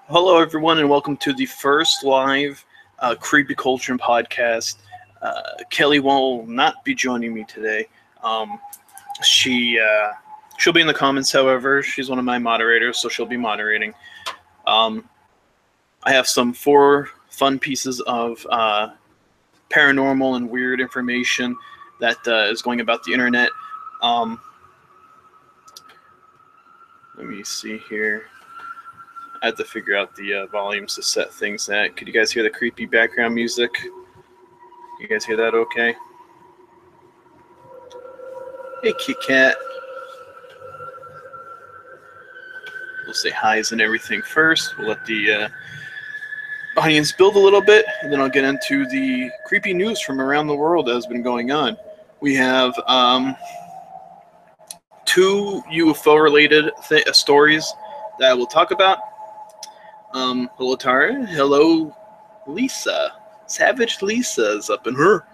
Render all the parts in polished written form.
Hello, everyone, and welcome to the first live Creepy Cauldron podcast. Kelly will not be joining me today. She'll be in the comments. However, she's one of my moderators, so she'll be moderating. I have some 4 fun pieces of paranormal and weird information that is going about the internet. Let me see here. I have to figure out the volumes to set things at. Could you guys hear the creepy background music? You guys hear that okay? Hey, Kit Kat. We'll say hi's and everything first. We'll let the audience build a little bit, and then I'll get into the creepy news from around the world that has been going on. We have 2 UFO-related stories that we'll talk about. Hello, Tara. Hello, Lisa. Savage Lisa is up in her.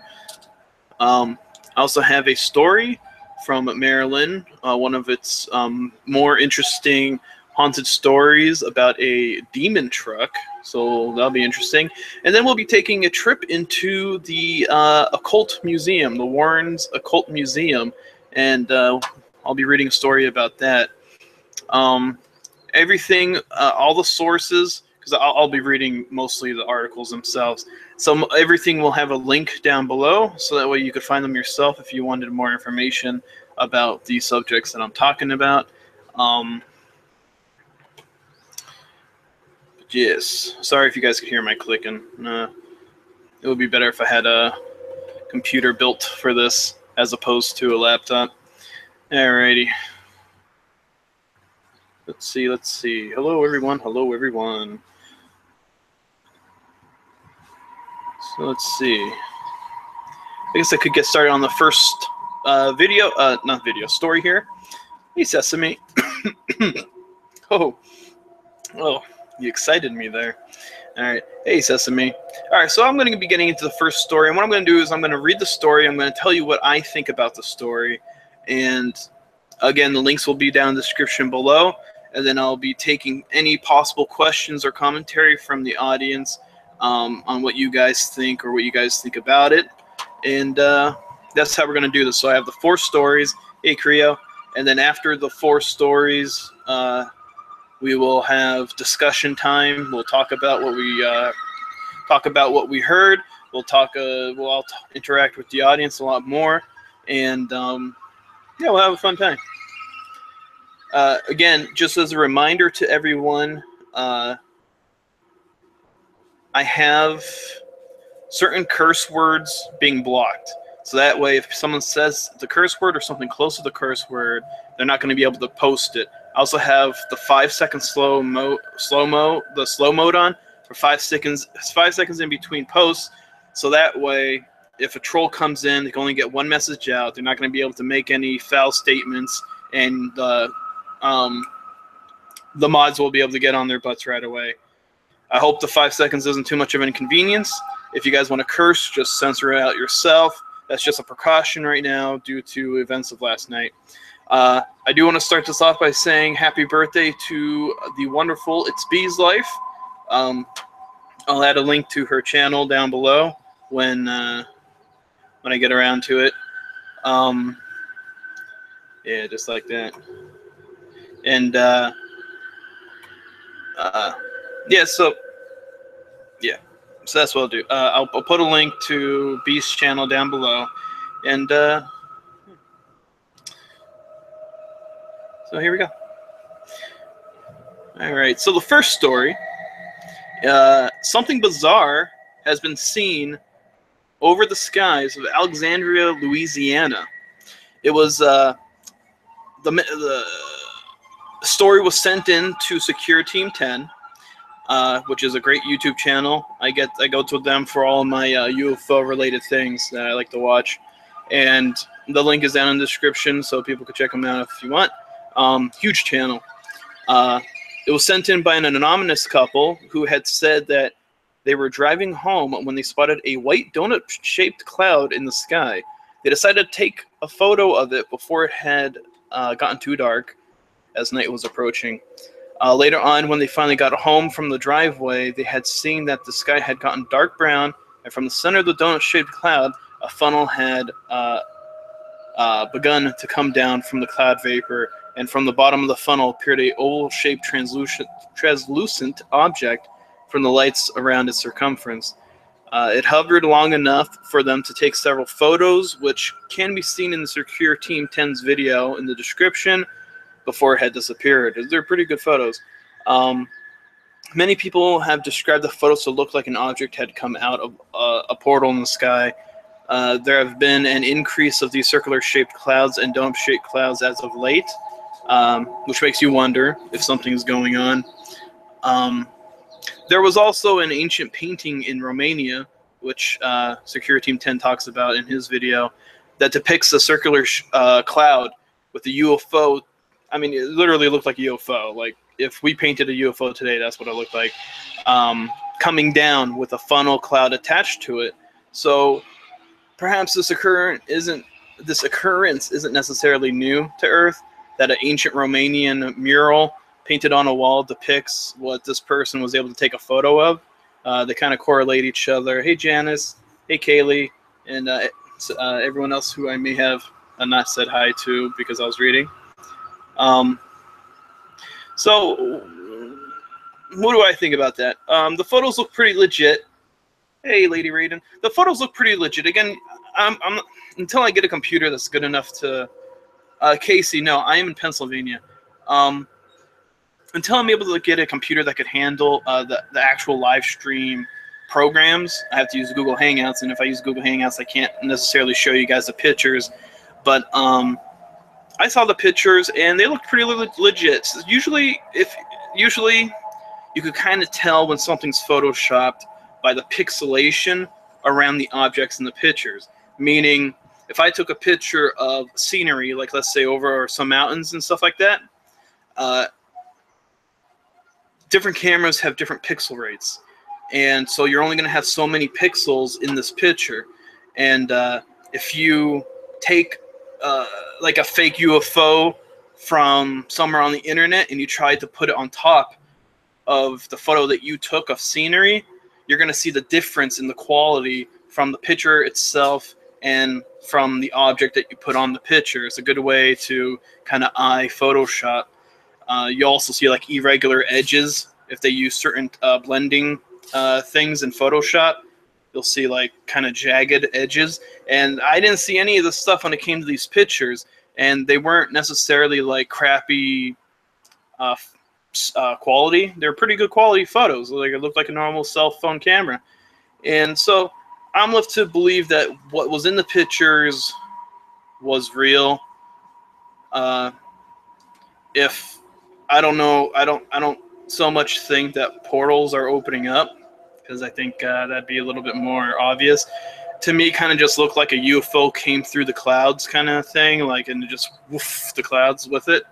I also have a story from Maryland, one of its more interesting haunted stories about a demon truck. So that'll be interesting. And then we'll be taking a trip into the Occult Museum, the Warrens Occult Museum, and I'll be reading a story about that. Everything, all the sources, because I'll be reading mostly the articles themselves. So everything will have a link down below, so that way you could find them yourself if you wanted more information about the subjects that I'm talking about. Yes, sorry if you guys could hear my clicking. It would be better if I had a computer built for this as opposed to a laptop. Alrighty. Let's see. Hello, everyone. So let's see. I guess I could get started on the first story here. Hey, Sesame. Oh, you excited me there. All right. Hey, Sesame. All right, so I'm going to be getting into the first story, and what I'm going to do is I'm going to read the story. I'm going to tell you what I think about the story, and again, the links will be down in the description below, and then I'll be taking any possible questions or commentary from the audience on what you guys think or what you guys think about it. And that's how we're going to do this. So I have the 4 stories. Hey, Creo. And then after the 4 stories, we will have discussion time. We'll talk about what we heard. We'll interact with the audience a lot more. And yeah, we'll have a fun time. Again, just as a reminder to everyone, I have certain curse words being blocked. So that way, if someone says the curse word or something close to the curse word, they're not going to be able to post it. I also have the 5-second slow mode on for 5 seconds. 5 seconds in between posts. So that way, if a troll comes in, they can only get 1 message out. They're not going to be able to make any foul statements, and the mods will be able to get on their butts right away. I hope the 5 seconds isn't too much of an inconvenience. If you guys want to curse, just censor it out yourself. That's just a precaution right now due to events of last night. I do want to start this off by saying happy birthday to the wonderful It's Bee's Life. I'll add a link to her channel down below when I get around to it. Yeah, just like that. And yeah, so that's what I'll do. I'll put a link to Beast's channel down below, and so here we go. All right, so the first story, something bizarre has been seen over the skies of Alexandria, Louisiana. It was the story was sent in to Secure Team 10. Which is a great YouTube channel. I go to them for all my UFO related things that I like to watch, and the link is down in the description so people can check them out if you want. Huge channel. It was sent in by an anonymous couple who had said that they were driving home when they spotted a white donut-shaped cloud in the sky. They decided to take a photo of it before it had gotten too dark as night was approaching. Later on, when they finally got home from the driveway, they had seen that the sky had gotten dark brown, and from the center of the donut-shaped cloud, a funnel had begun to come down from the cloud vapor, and from the bottom of the funnel appeared a oval-shaped translucent object from the lights around its circumference. It hovered long enough for them to take several photos, which can be seen in the Secure Team 10's video in the description, before it had disappeared. They're pretty good photos. Many people have described the photos to look like an object had come out of a portal in the sky. There have been an increase of these circular-shaped clouds and dome-shaped clouds as of late, which makes you wonder if something's going on. There was also an ancient painting in Romania, which Secure Team 10 talks about in his video, that depicts a circular cloud with a UFO. I mean, it literally looked like a UFO. Like, if we painted a UFO today, that's what it looked like. Coming down with a funnel cloud attached to it. So perhaps this occurrence isn't necessarily new to Earth, that an ancient Romanian mural painted on a wall depicts what this person was able to take a photo of. They kind of correlate each other. Hey, Janice. Hey, Kaylee. And everyone else who I may have not said hi to because I was reading. So what do I think about that? The photos look pretty legit. Hey, Lady Raiden. The photos look pretty legit. Again, I'm until I get a computer that's good enough to... Casey, no, I am in Pennsylvania. Until I'm able to get a computer that could handle the actual live stream programs, I have to use Google Hangouts, and if I use Google Hangouts, I can't necessarily show you guys the pictures. But I saw the pictures, and they looked pretty legit. So usually you could kind of tell when something's photoshopped by the pixelation around the objects in the pictures. Meaning, if I took a picture of scenery, like let's say over some mountains and stuff like that, different cameras have different pixel rates. And so you're only going to have so many pixels in this picture. And if you take like a fake UFO from somewhere on the internet and you try to put it on top of the photo that you took of scenery, you're going to see the difference in the quality from the picture itself and from the object that you put on the picture. It's a good way to kind of eye Photoshop. You also see like irregular edges if they use certain blending things in Photoshop. You'll see like kind of jagged edges, and I didn't see any of this stuff when it came to these pictures, and they weren't necessarily like crappy quality. They're pretty good quality photos. Like, it looked like a normal cell phone camera. And so I'm left to believe that what was in the pictures was real. If I don't know, I don't so much think that portals are opening up, because I think that'd be a little bit more obvious. To me, kind of just looked like a UFO came through the clouds kind of thing, like, and just woof the clouds with it.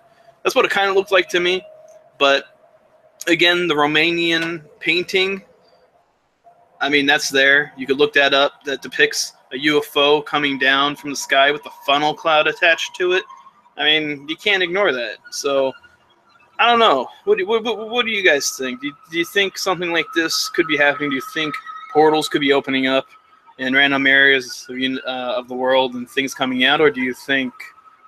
That's what it kind of looked like to me. But again, the Romanian painting, I mean, that's there. You could look that up. That depicts a UFO coming down from the sky with a funnel cloud attached to it. I mean, you can't ignore that. So I don't know. What do you guys think? Do you think something like this could be happening? Do you think portals could be opening up in random areas of the world and things coming out? Or do you think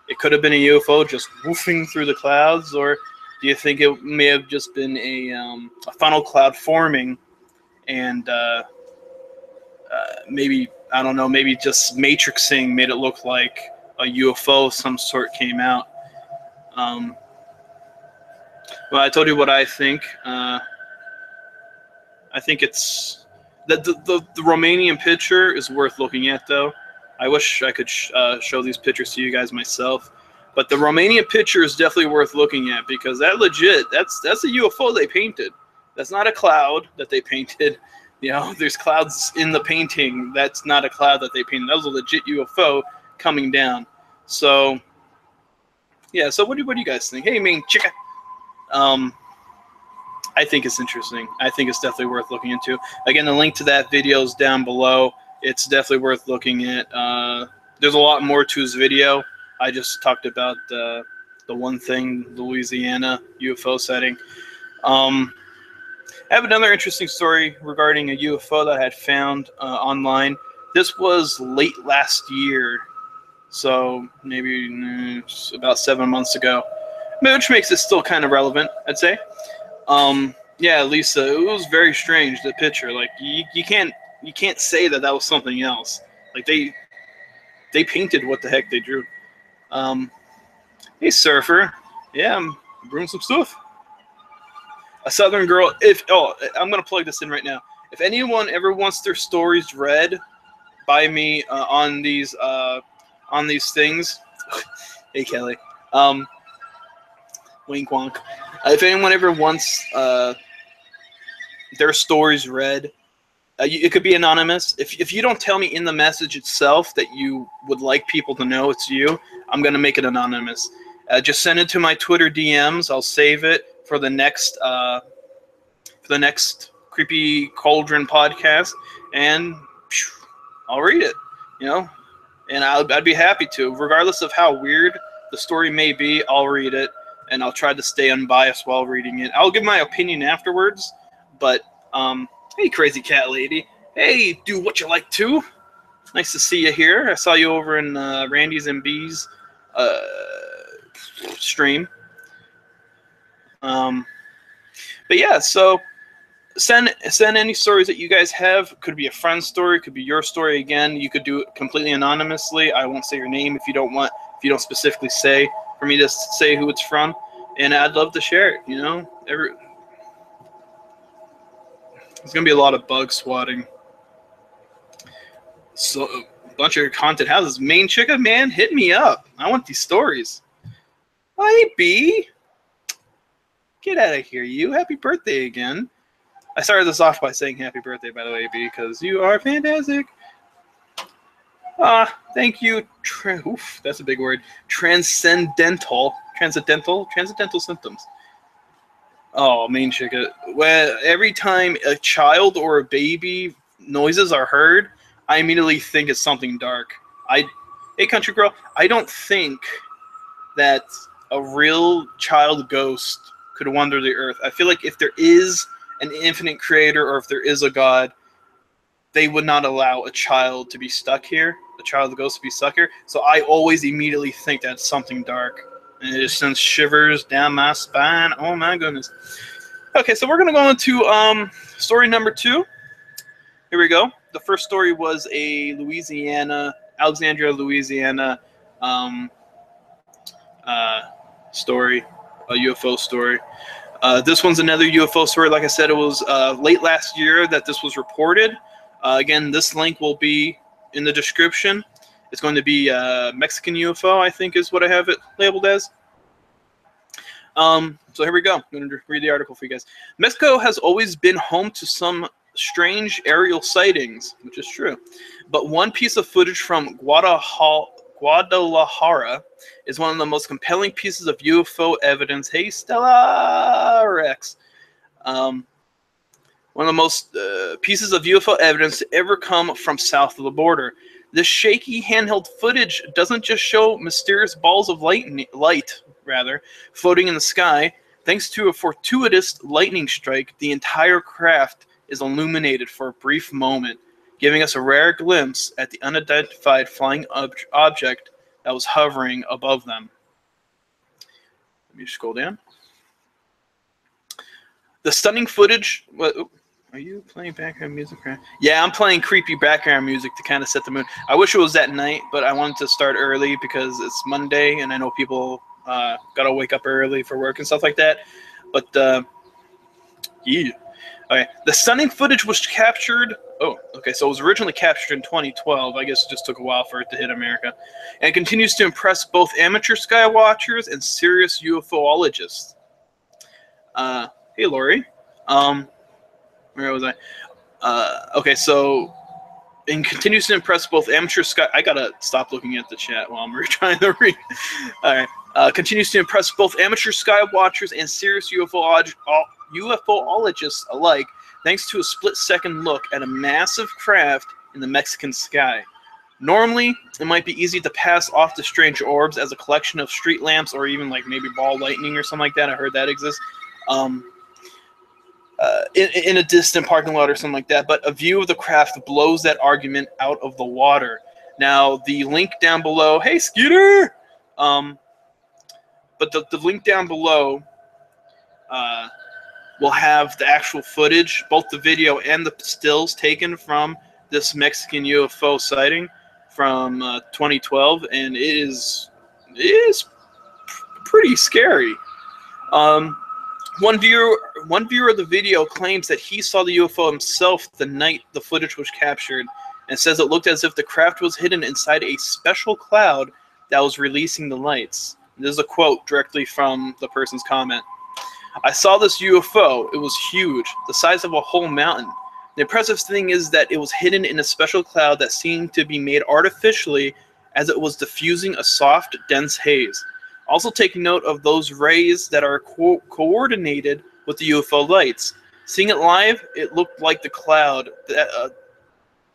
it could have been a UFO just woofing through the clouds? Or do you think it may have just been a funnel cloud forming and maybe, I don't know, maybe just matrixing made it look like a UFO of some sort came out? Well, I told you what I think. I think it's that the Romanian picture is worth looking at, though. I wish I could show these pictures to you guys myself, but the Romanian picture is definitely worth looking at, because that's a UFO they painted. That's not a cloud that they painted. You know, there's clouds in the painting. That's not a cloud that they painted. That was a legit UFO coming down. So yeah. So what do you guys think? Hey, main chica. I think it's interesting. I think it's definitely worth looking into. Again, the link to that video is down below. It's definitely worth looking at. There's a lot more to his video. I just talked about the one thing, Louisiana UFO sighting. I have another interesting story regarding a UFO that I had found online. This was late last year, so maybe about 7 months ago, which makes it still kind of relevant, I'd say. Yeah, Lisa, it was very strange, the picture. Like, you can't say that was something else. Like, they painted what the heck they drew. Hey, surfer. Yeah, I'm brewing some stuff. A Southern girl. I'm gonna plug this in right now. If anyone ever wants their stories read by me on these things, hey Kelly, wink wonk. If anyone ever wants their stories read, it could be anonymous. If you don't tell me in the message itself that you would like people to know it's you, I'm gonna make it anonymous. Just send it to my Twitter DMs. I'll save it for the next Creepy Cauldron podcast, and I'll read it. You know, and I'd be happy to, regardless of how weird the story may be. I'll read it, and I'll try to stay unbiased while reading it. I'll give my opinion afterwards, but hey, crazy cat lady. Hey, do what you like to. Nice to see you here. I saw you over in Randy's and B's stream. But yeah, so send any stories that you guys have. Could be a friend's story, could be your story. Again, you could do it completely anonymously. I won't say your name if you don't specifically say for me to say who it's from, and I'd love to share it. You know, there's gonna be a lot of bug swatting. So a bunch of haunted houses. Main Chica, man, hit me up. I want these stories. Hey, B. Get out of here, you. Happy birthday again. I started this off by saying happy birthday, by the way, B, because you are fantastic. Thank you. Oof, that's a big word. Transcendental symptoms. Oh, Main Chica. Well, every time a child or a baby noises are heard, I immediately think it's something dark. Hey, country girl, I don't think that a real child ghost could wander the earth. I feel like if there is an infinite creator, or if there is a God, they would not allow a child to be stuck here, a child ghost to be stuck here. So I always immediately think that's something dark. And it just sends shivers down my spine. Oh my goodness. Okay, so we're going to go into story number 2. Here we go. The first story was a Alexandria, Louisiana story, a UFO story. This one's another UFO story. Like I said, it was late last year that this was reported. Again, this link will be in the description. It's going to be Mexican UFO, I think is what I have it labeled as. So here we go. I'm going to read the article for you guys. Mexico has always been home to some strange aerial sightings, which is true. But one piece of footage from Guadalajara is one of the most compelling pieces of UFO evidence. Hey, Stella Rex. One of the most pieces of UFO evidence to ever come from south of the border. This shaky handheld footage doesn't just show mysterious balls of light floating in the sky. Thanks to a fortuitous lightning strike, the entire craft is illuminated for a brief moment, giving us a rare glimpse at the unidentified flying object that was hovering above them. Let me scroll down. The stunning footage... Are you playing background music? Yeah, I'm playing creepy background music to kind of set the mood. I wish it was that night, but I wanted to start early because it's Monday, and I know people got to wake up early for work and stuff like that. But, yeah. Okay, the stunning footage was captured... Oh, okay, so it was originally captured in 2012. I guess it just took a while for it to hit America. And it continues to impress both amateur sky watchers and serious UFOologists. Hey, Lori. Where was I? Okay, so and continues to impress both amateur sky... I gotta stop looking at the chat while I'm trying to read. All right. Continues to impress both amateur sky watchers and serious UFOologists alike, thanks to a split-second look at a massive craft in the Mexican sky. Normally, it might be easy to pass off the strange orbs as a collection of street lamps or even like maybe ball lightning or something like that. I heard that exists. In a distant parking lot or something like that, but a view of the craft blows that argument out of the water. Now, the link down below, hey, Skeeter! But the link down below will have the actual footage, both the video and the stills taken from this Mexican UFO sighting from 2012, and it is pretty scary. One viewer of the video claims that he saw the UFO himself the night the footage was captured, and says it looked as if the craft was hidden inside a special cloud that was releasing the lights. This is a quote directly from the person's comment. I saw this UFO. It was huge, the size of a whole mountain. The impressive thing is that it was hidden in a special cloud that seemed to be made artificially as it was diffusing a soft, dense haze. Also take note of those rays that are coordinated with the UFO lights. Seeing it live, it looked like the cloud that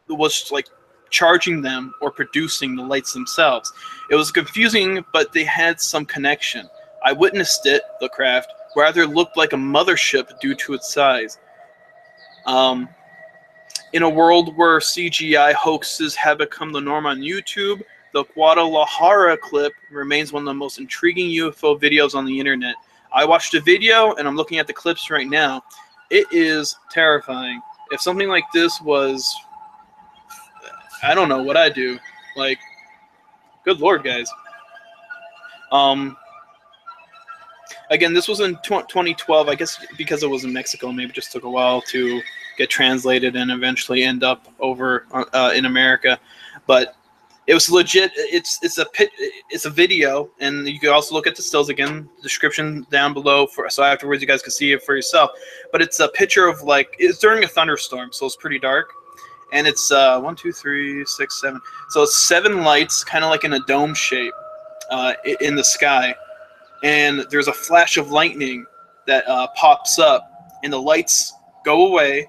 was like charging them or producing the lights themselves. It was confusing, but they had some connection. I witnessed it, the craft, rather looked like a mothership due to its size. In a world where CGI hoaxes have become the norm on YouTube, the Guadalajara clip remains one of the most intriguing UFO videos on the internet. I watched the video, and I'm looking at the clips right now. It is terrifying. If something like this was, I don't know what I'd do. Like, good Lord, guys. Again, this was in 2012. I guess because it was in Mexico, maybe it just took a while to get translated and eventually end up over in America. But it was legit. It's a video, and you can also look at the stills again. Description down below so afterwards you guys can see it for yourself. But it's a picture of it's during a thunderstorm, so it's pretty dark. And it's 1, 2, 3, 6, 7. So it's 7 lights, kind of like in a dome shape, in the sky. And there's a flash of lightning that pops up, and the lights go away,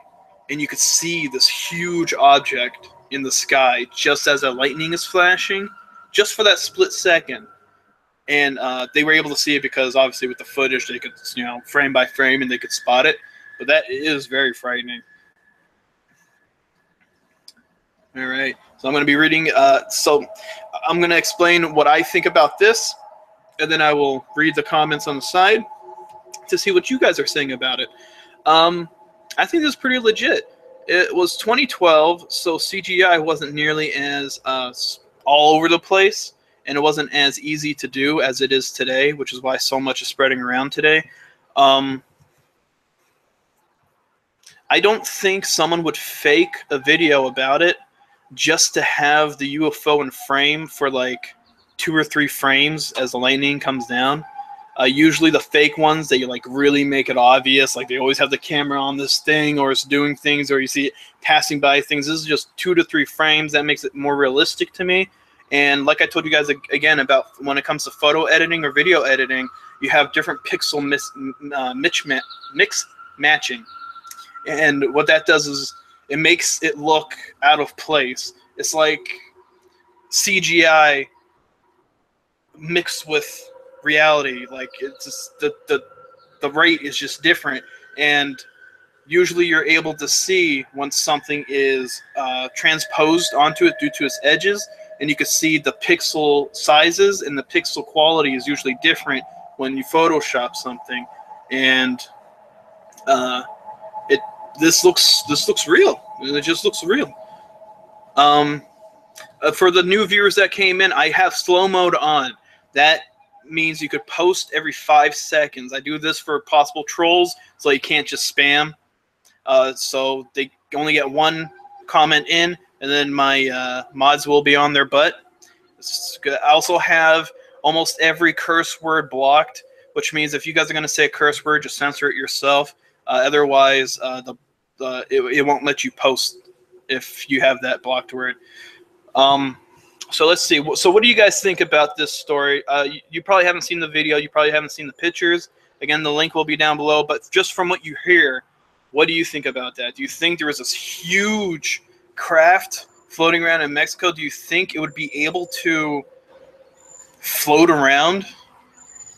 and you could see this huge object in the sky just as the lightning is flashing, just for that split second. And they were able to see it because obviously with the footage they could, frame by frame, and they could spot it. But that is very frightening. All right, so I'm going to be reading. So I'm going to explain what I think about this, and then I will read the comments on the side to see what you guys are saying about it. I think this is pretty legit. It was 2012, so CGI wasn't nearly as all over the place, and it wasn't as easy to do as it is today, which is why so much is spreading around today. I don't think someone would fake a video about it just to have the UFO in frame for like 2 or 3 frames as the lightning comes down. Usually the fake ones, they like really make it obvious, like they always have the camera on this thing, or it's doing things, or you see it passing by things. This is just 2 to 3 frames. That makes it more realistic to me. And like I told you guys again about when it comes to photo editing or video editing, you have different pixel mix matching. And what that does is it makes it look out of place. It's like CGI mixed with reality. Like it's just the rate is just different, and usually you're able to see when something is transposed onto it due to its edges, and you can see the pixel sizes, and the pixel quality is usually different when you Photoshop something. And this looks real. It just looks real. For the new viewers that came in, I have slow mode on. That means you could post every 5 seconds. I do this for possible trolls, so you can't just spam. So they only get 1 comment in, and then my mods will be on their butt. I also have almost every curse word blocked, which means if you guys are going to say a curse word, just censor it yourself. Otherwise, it won't let you post if you have that blocked word. So let's see. So what do you guys think about this story? You probably haven't seen the video. You probably haven't seen the pictures. Again, the link will be down below. But just from what you hear, what do you think about that? Do you think there was this huge craft floating around in Mexico, do you think it would be able to float around,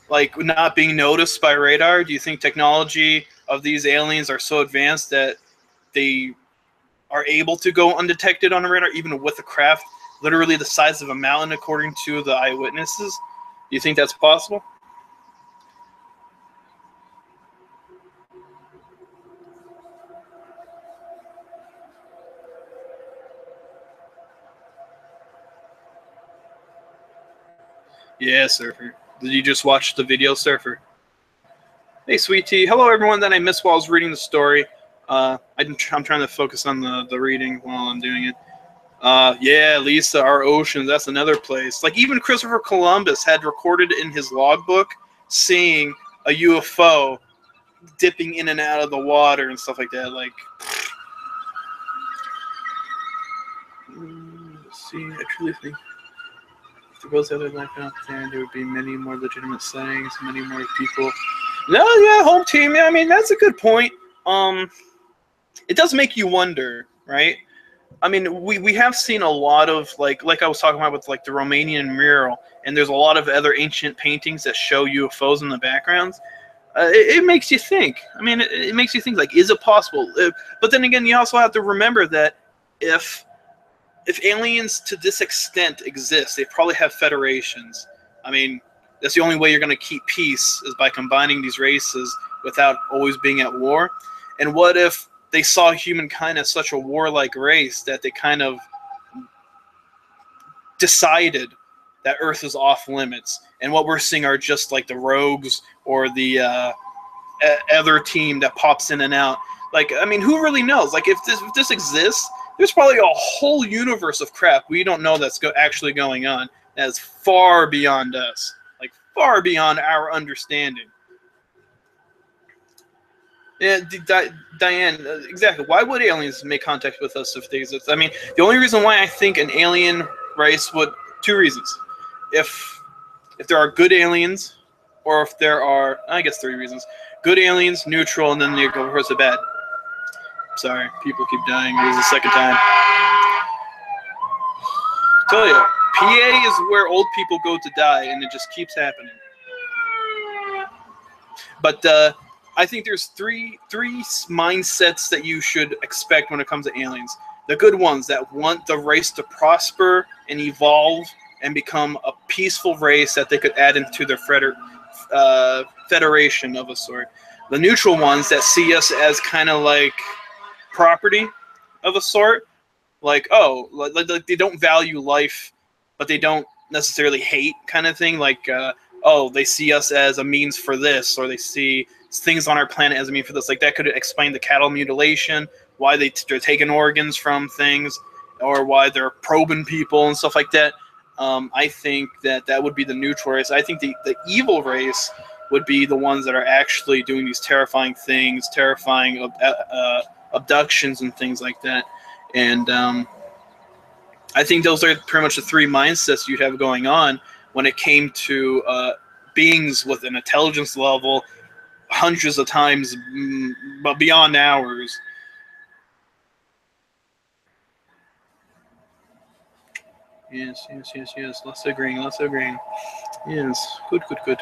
like not being noticed by radar? Do you think technology of these aliens are so advanced that they are able to go undetected on a radar, even with a craft literally the size of a mountain, according to the eyewitnesses? Do you think that's possible? Yeah, Surfer. Did you just watch the video, Surfer? Hey, Sweet Tea. Hello, everyone that I missed while I was reading the story. I'm trying to focus on the reading while I'm doing it. Yeah, Lisa, our oceans, that's another place. Like, even Christopher Columbus had recorded in his logbook seeing a UFO dipping in and out of the water and stuff like that. Like, let's see, I truly think if there was other life out there would be many more legitimate sightings, many more people. No, yeah, home team. Yeah, I mean, that's a good point. It does make you wonder, right? I mean, we have seen a lot of, like I was talking about with, like, the Romanian mural, and there's a lot of other ancient paintings that show UFOs in the backgrounds. It makes you think. I mean, it makes you think, like, is it possible? But then again, you also have to remember that if aliens to this extent exist, they probably have federations. I mean, that's the only way you're going to keep peace, is by combining these races without always being at war. And what if they saw humankind as such a warlike race that they kind of decided that Earth is off limits, and what we're seeing are just like the rogues or the other team that pops in and out? Like, I mean, who really knows? Like, if this exists, there's probably a whole universe of crap we don't know that's actually going on that is far beyond us, like far beyond our understanding. Yeah, Diane, exactly. Why would aliens make contact with us if they exist? I mean, the only reason why I think an alien race would, two reasons. If there are good aliens, or if there are, I guess, three reasons. Good aliens, neutral, and then you go towards the bad. Sorry, people keep dying. This is the second time. Tell you, PA is where old people go to die, and it just keeps happening. But I think there's three mindsets that you should expect when it comes to aliens. The good ones that want the race to prosper and evolve and become a peaceful race that they could add into their federation of a sort. The neutral ones that see us as kind of like property of a sort. Like, oh, like they don't value life, but they don't necessarily hate, kind of thing. Like, oh, they see us as a means for this, or they see things on our planet as a means for this. Like, that could explain the cattle mutilation, why they're taking organs from things, or why they're probing people and stuff like that. I think that would be the neutral race. I think the evil race would be the ones that are actually doing these terrifying things, terrifying abductions and things like that. And I think those are pretty much the three mindsets you'd have going on when it came to beings with an intelligence level hundreds of times but beyond ours. Yes. Let's agreeing. Yes. Good.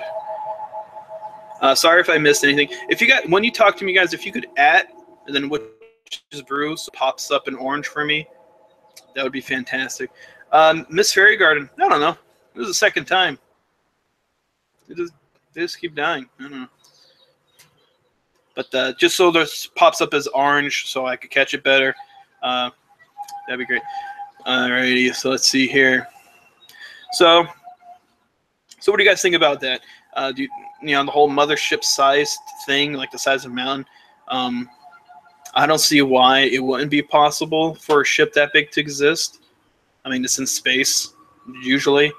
Sorry if I missed anything. If you got, when you talk to me, guys, if you could add, and then which is Bruce pops up in orange for me, that would be fantastic. Miss Fairy Garden, I don't know. This is the second time. They just keep dying. I don't know. But just so this pops up as orange so I could catch it better, that'd be great. Alrighty, so let's see here. So what do you guys think about that? Do you know, the whole mothership-sized thing, like the size of a mountain? I don't see why it wouldn't be possible for a ship that big to exist. I mean, it's in space, usually.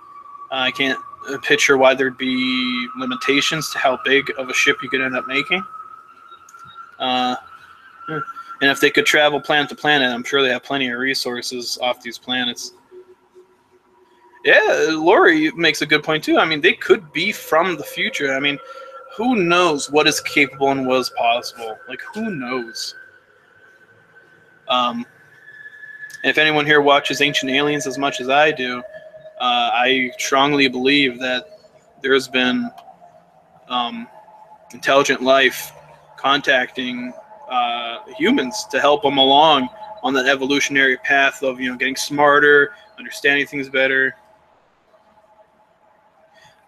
I can't picture why there'd be limitations to how big of a ship you could end up making. And if they could travel planet to planet, I'm sure they have plenty of resources off these planets. Yeah, Lori makes a good point, too. I mean, they could be from the future. I mean, who knows what is capable and what is possible? Like, who knows? And if anyone here watches Ancient Aliens as much as I do, I strongly believe that there's been intelligent life contacting humans to help them along on that evolutionary path of, getting smarter, understanding things better.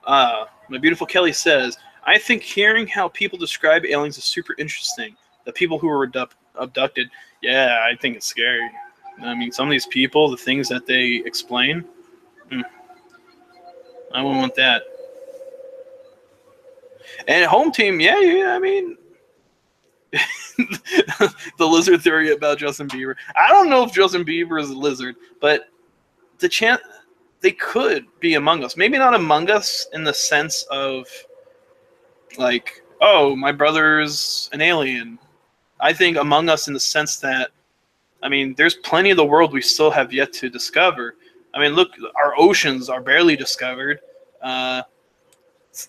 My beautiful Kelly says, I think hearing how people describe aliens is super interesting. The people who were abducted, yeah, I think it's scary. I mean, some of these people, the things that they explain, I wouldn't want that. And home team, yeah, I mean, the lizard theory about Justin Bieber. I don't know if Justin Bieber is a lizard, but the chance they could be among us. Maybe not among us in the sense of like, oh, my brother's an alien. I think among us in the sense that, I mean, there's plenty of the world we still have yet to discover. I mean, look, our oceans are barely discovered.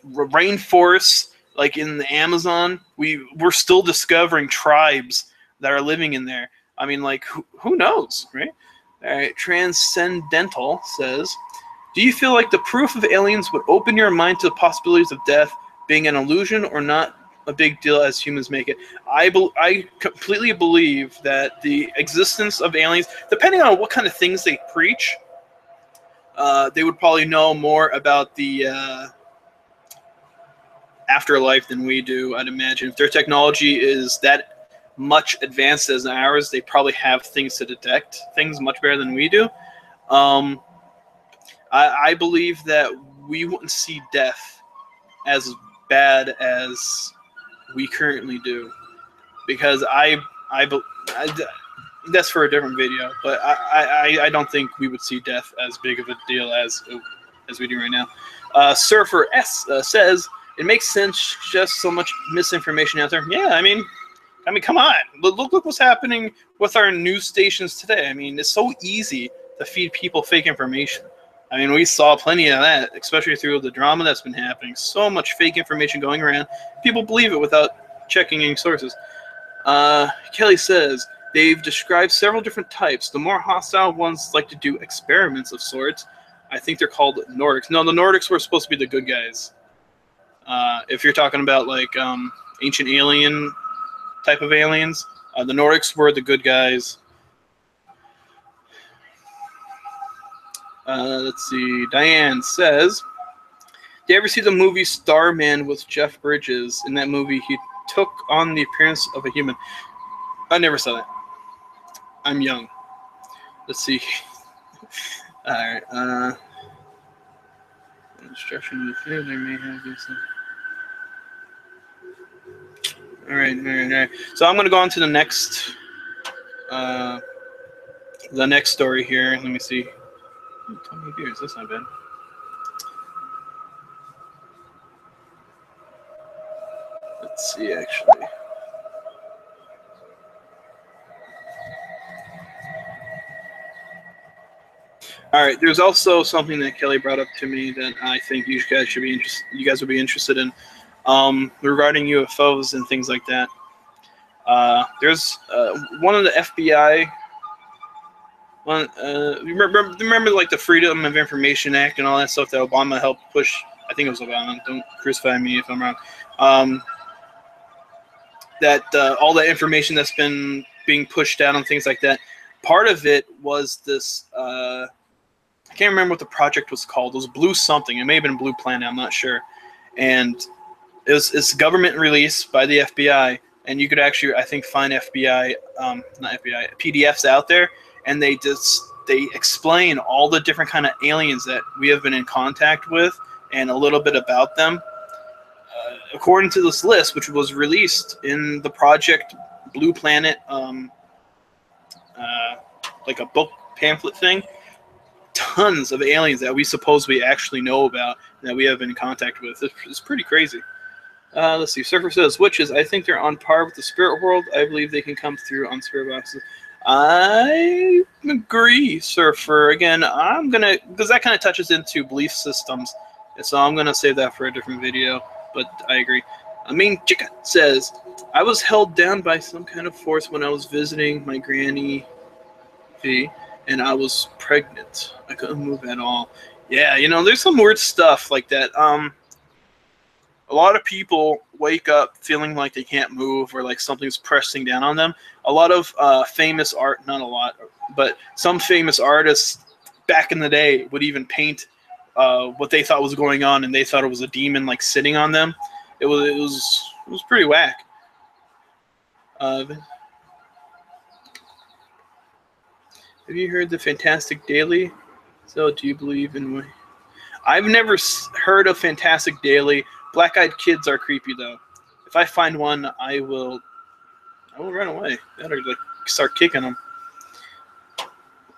Rainforests, like in the Amazon, we're still discovering tribes that are living in there. I mean, like, who knows, right? All right, Transcendental says, do you feel like the proof of aliens would open your mind to the possibilities of death being an illusion or not a big deal as humans make it? I completely believe that the existence of aliens, depending on what kind of things they preach, they would probably know more about the afterlife than we do, I'd imagine. If their technology is that much advanced as ours, they probably have things to detect things much better than we do. I believe that we wouldn't see death as bad as we currently do, because that's for a different video, but I don't think we would see death as big of a deal as we do right now. Surfer S says, it makes sense, just so much misinformation out there. Yeah, I mean, come on. Look what's happening with our news stations today. I mean, it's so easy to feed people fake information. I mean, we saw plenty of that, especially through the drama that's been happening. So much fake information going around. People believe it without checking any sources. Kelly says, they've described several different types. The more hostile ones like to do experiments of sorts. I think they're called Nordics. No, the Nordics were supposed to be the good guys. If you're talking about like ancient alien type of aliens, the Nordics were the good guys. Let's see. Diane says, did you ever see the movie Starman with Jeff Bridges? In that movie, he took on the appearance of a human. I never saw that. I'm young. Let's see. All right. Instruction of the they may have this. All right. So I'm going to go on to the next story here. Let me see. 20 beers. That's not bad. Let's see, actually. All right. There's also something that Kelly brought up to me that I think you guys would be interested in, regarding UFOs and things like that. There's one of the FBI. Remember like the Freedom of Information Act and all that stuff that Obama helped push? I think it was Obama. Don't crucify me if I'm wrong. That all the information that's been being pushed out and things like that. Part of it was this. I can't remember what the project was called. It was Blue something. It may have been Blue Planet. I'm not sure. And it's government release by the FBI, and you could actually, I think, find PDFs out there, and they explain all the different kind of aliens that we have been in contact with and a little bit about them. According to this list, which was released in the Project Blue Planet, like a book pamphlet thing, tons of aliens that we supposedly actually know about that we have been in contact with. It's pretty crazy. Let's see. Surfer says, witches, I think they're on par with the spirit world. I believe they can come through on spirit boxes. I agree, Surfer. Again, because that kind of touches into belief systems, so I'm going to save that for a different video, but I agree. Main Chica says, I was held down by some kind of force when I was visiting my granny V. and I was pregnant. I couldn't move at all. Yeah, you know, there's some weird stuff like that. A lot of people wake up feeling like they can't move or like something's pressing down on them. A lot of famous art, not a lot, but some famous artists back in the day would even paint what they thought was going on, and they thought it was a demon like sitting on them. It was pretty whack. Have you heard the Fantastic Daily? So, do you believe in? I've never heard of Fantastic Daily. Black-eyed kids are creepy though. If I find one, I will run away. Better like start kicking them.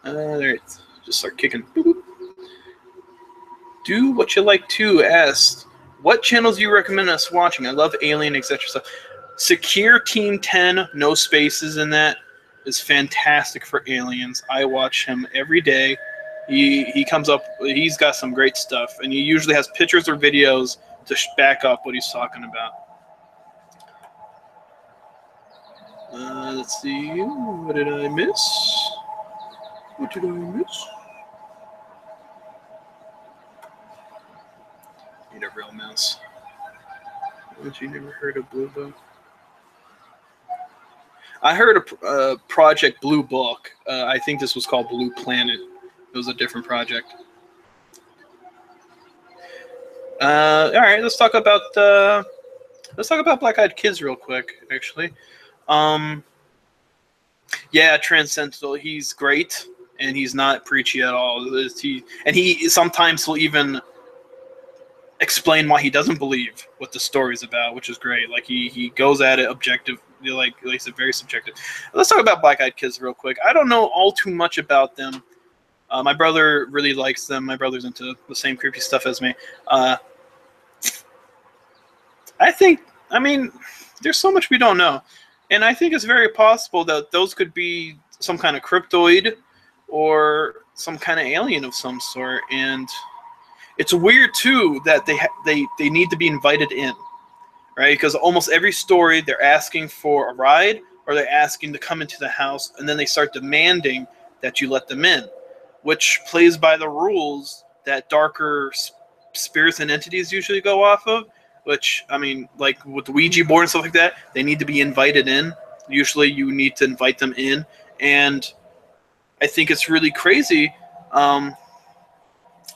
There, just start kicking. Boop, boop. Do what you like to. Asked, what channels do you recommend us watching? I love Alien, etc. stuff. Secure Team 10, no spaces in that, is fantastic for aliens. I watch him every day. He comes up. He's got some great stuff, and he usually has pictures or videos to back up what he's talking about. Let's see. What did I miss? What did I miss? Need a real mouse. Haven't you never heard of Blue Book? I heard of Project Blue Book. I think this was called Blue Planet. It was a different project. All right, let's talk about Black-eyed Kids real quick. Actually, yeah, Transcendental. He's great, and he's not preachy at all. He sometimes will even explain why he doesn't believe what the story's about, which is great. Like he goes at it objective, like I said, very subjective. Let's talk about Black-eyed Kids real quick. I don't know all too much about them. My brother really likes them. My brother's into the same creepy stuff as me. I mean, there's so much we don't know. And I think it's very possible that those could be some kind of cryptoid or some kind of alien of some sort. And it's weird, too, that they need to be invited in, right? Because almost every story, they're asking for a ride or they're asking to come into the house, and then they start demanding that you let them in, which plays by the rules that darker spirits and entities usually go off of, which, I mean, like with the Ouija board and stuff like that, they need to be invited in. Usually you need to invite them in, and I think it's really crazy.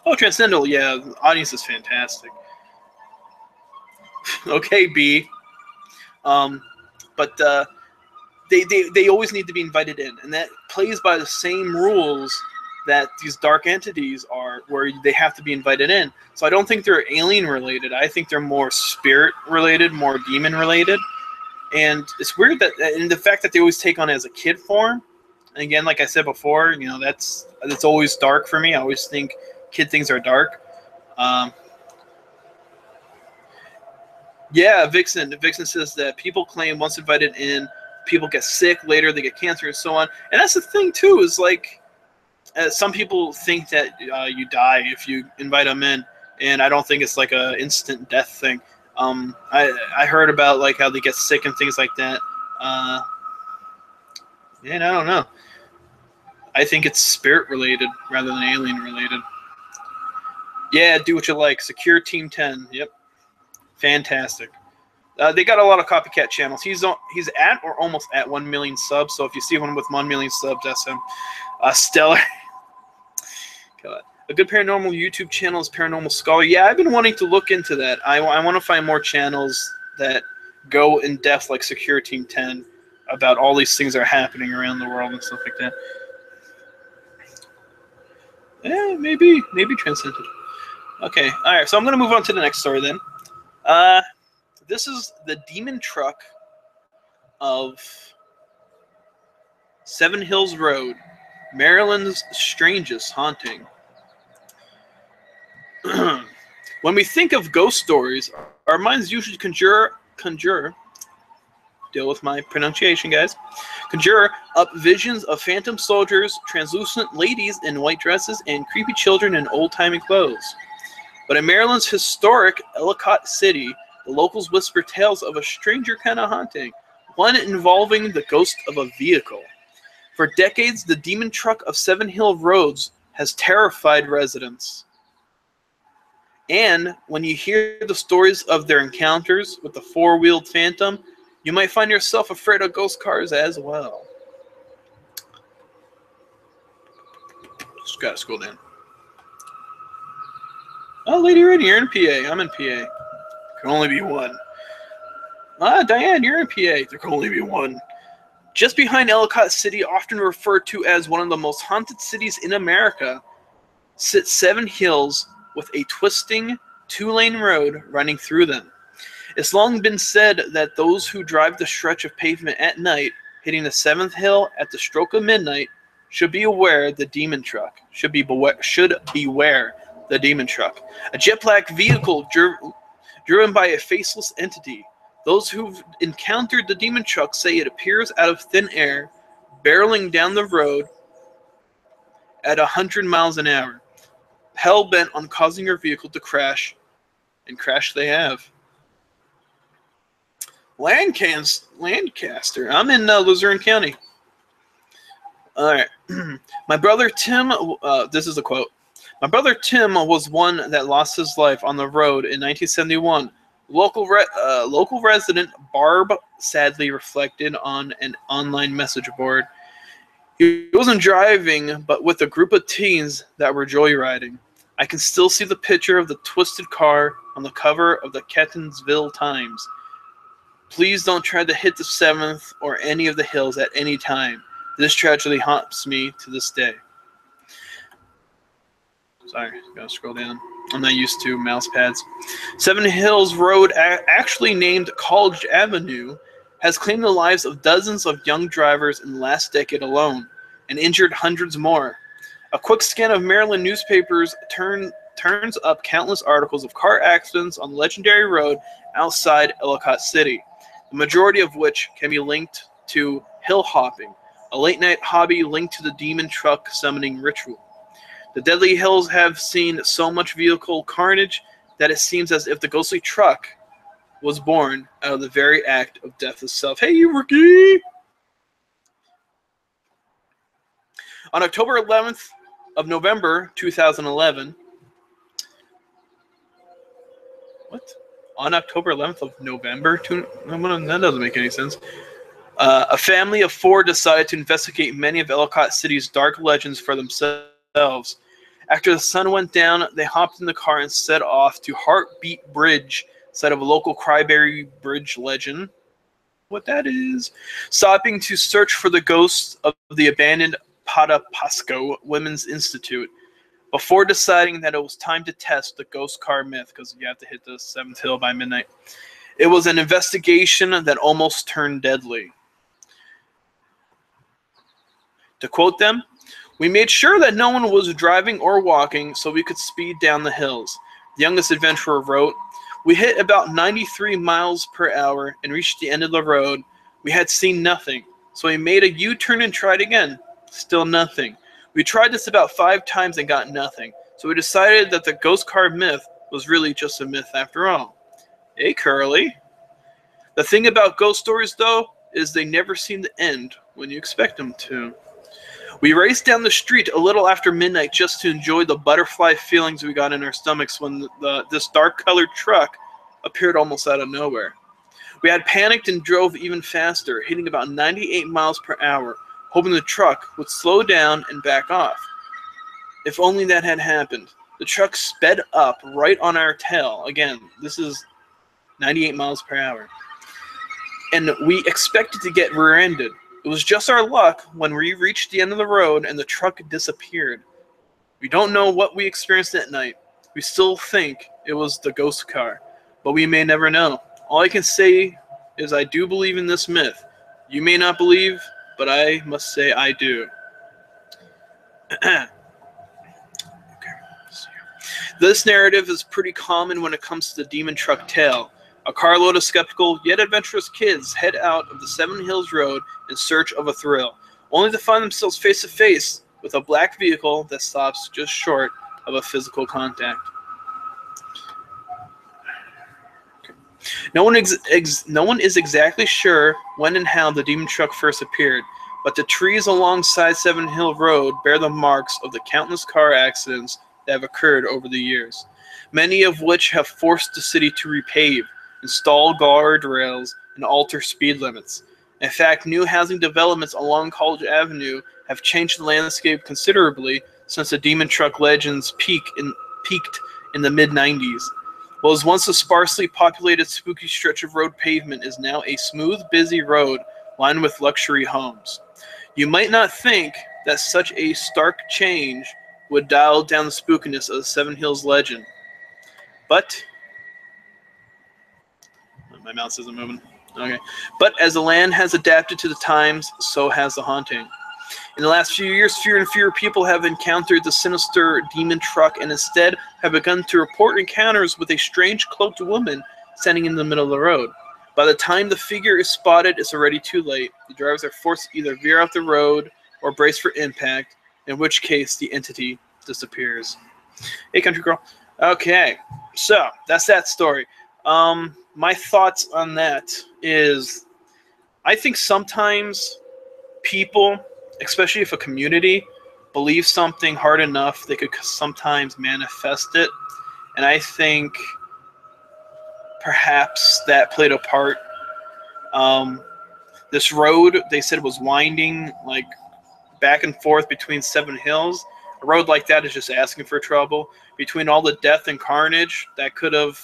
Oh, Transcendental, yeah, the audience is fantastic. Okay, B. But they always need to be invited in, and that plays by the same rules that these dark entities are, where they have to be invited in. So I don't think they're alien related. I think they're more spirit related, more demon related. And it's weird that, and the fact that they always take on as a kid form. And again, like I said before, you know, that's always dark for me. I always think kid things are dark. Yeah, Vixen. Vixen says that people claim once invited in, people get sick, later they get cancer and so on. And that's the thing too, is like, some people think that you die if you invite them in, and I don't think it's like a instant death thing. I heard about like how they get sick and things like that. And I don't know. I think it's spirit related rather than alien related. Yeah, do what you like. Secure Team 10. Yep, fantastic. They got a lot of copycat channels. He's at or almost at 1 million subs. So if you see one with 1 million subs, that's him. Stellar. God. A good paranormal YouTube channel is Paranormal Scholar. Yeah, I've been wanting to look into that. I want to find more channels that go in depth, like Secure Team 10, about all these things that are happening around the world and stuff like that. Yeah, maybe Transcended. Okay, all right. So I'm gonna move on to the next story then. This is the demon truck of Seven Hills Road, Maryland's strangest haunting. When we think of ghost stories, our minds usually conjure, deal with my pronunciation, guys, conjure up visions of phantom soldiers, translucent ladies in white dresses, and creepy children in old-timey clothes. But in Maryland's historic Ellicott City, the locals whisper tales of a stranger kind of haunting, one involving the ghost of a vehicle. For decades, the demon truck of Seven Hill Roads has terrified residents. And when you hear the stories of their encounters with the four-wheeled phantom, you might find yourself afraid of ghost cars as well. Just gotta scroll down. Oh, Lady Red, you're in PA. I'm in PA. There can only be one. Diane, you're in PA. There can only be one. Just behind Ellicott City, often referred to as one of the most haunted cities in America, sits Seven Hills with a twisting, two-lane road running through them. It's long been said that those who drive the stretch of pavement at night, hitting the seventh hill at the stroke of midnight, should beware the demon truck. Should beware the demon truck. A jet black vehicle driven by a faceless entity. Those who've encountered the demon truck say it appears out of thin air, barreling down the road at 100 miles an hour, hell-bent on causing your vehicle to crash, and crash they have. Lancaster. I'm in Luzerne County. All right. My brother Tim, this is a quote. My brother Tim was one that lost his life on the road in 1971. Local resident Barb sadly reflected on an online message board. He wasn't driving, but with a group of teens that were joyriding. I can still see the picture of the twisted car on the cover of the Catonsville Times. Please don't try to hit the 7th or any of the hills at any time. This tragedy haunts me to this day. Sorry, gotta scroll down. I'm not used to mouse pads. Seven Hills Road, actually named College Avenue, has claimed the lives of dozens of young drivers in the last decade alone, and injured hundreds more. A quick scan of Maryland newspapers turns up countless articles of car accidents on the legendary road outside Ellicott City, the majority of which can be linked to hill hopping, a late-night hobby linked to the demon truck summoning ritual. The deadly hills have seen so much vehicle carnage that it seems as if the ghostly truck was born out of the very act of death itself. Hey, you rookie! On October 11th of November 2011, what? On October 11th of November? That doesn't make any sense. A family of four decided to investigate many of Ellicott City's dark legends for themselves. After the sun went down, they hopped in the car and set off to Heartbeat Bridge, site of a local Cryberry Bridge legend. What that is? Stopping to search for the ghosts of the abandoned Patapsco Women's Institute, before deciding that it was time to test the ghost car myth, because you have to hit the 7th hill by midnight. It was an investigation that almost turned deadly. To quote them, "We made sure that no one was driving or walking so we could speed down the hills." The youngest adventurer wrote, "We hit about 93 miles per hour and reached the end of the road. We had seen nothing, so we made a U-turn and tried again. Still nothing. We tried this about 5 times and got nothing, so we decided that the ghost car myth was really just a myth after all." Hey, Curly. The thing about ghost stories, though, is they never seem to end when you expect them to. We raced down the street a little after midnight just to enjoy the butterfly feelings we got in our stomachs when this dark-colored truck appeared almost out of nowhere. We had panicked and drove even faster, hitting about 98 miles per hour, hoping the truck would slow down and back off. If only that had happened. The truck sped up right on our tail. Again, this is 98 miles per hour. And we expected to get rear-ended. It was just our luck when we reached the end of the road and the truck disappeared. We don't know what we experienced that night. We still think it was the ghost car, but we may never know. All I can say is I do believe in this myth. You may not believe, but I must say I do. Okay. This narrative is pretty common when it comes to the demon truck tale. A carload of skeptical yet adventurous kids head out of the Seven Hills Road in search of a thrill, only to find themselves face to face with a black vehicle that stops just short of a physical contact. No one is exactly sure when and how the demon truck first appeared, but the trees alongside Seven Hill Road bear the marks of the countless car accidents that have occurred over the years, many of which have forced the city to repave, install guardrails, and alter speed limits. In fact, new housing developments along College Avenue have changed the landscape considerably since the Demon Truck Legends peaked in the mid-90s. What was once a sparsely populated, spooky stretch of road pavement is now a smooth, busy road lined with luxury homes. You might not think that such a stark change would dial down the spookiness of the Seven Hills legend, but my mouse isn't moving. Okay. But as the land has adapted to the times, so has the haunting. In the last few years, fewer and fewer people have encountered the sinister demon truck and instead have begun to report encounters with a strange cloaked woman standing in the middle of the road. By the time the figure is spotted, it's already too late. The drivers are forced to either veer off the road or brace for impact, in which case the entity disappears. Hey, country girl. Okay, so that's that story. My thoughts on that is, I think sometimes people, especially if a community, believes something hard enough, they could sometimes manifest it. And I think perhaps that played a part. This road, they said, was winding like back and forth between Seven Hills. A road like that is just asking for trouble. Between all the death and carnage, that could have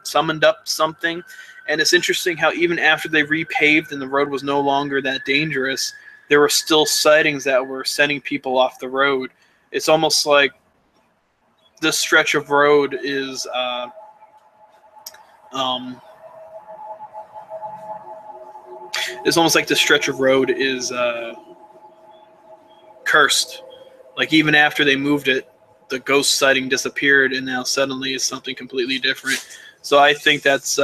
summoned up something. And it's interesting how even after they repaved and the road was no longer that dangerous, there were still sightings that were sending people off the road. It's almost like this stretch of road is cursed. Like even after they moved it, the ghost sighting disappeared, and now suddenly it's something completely different. So I think that's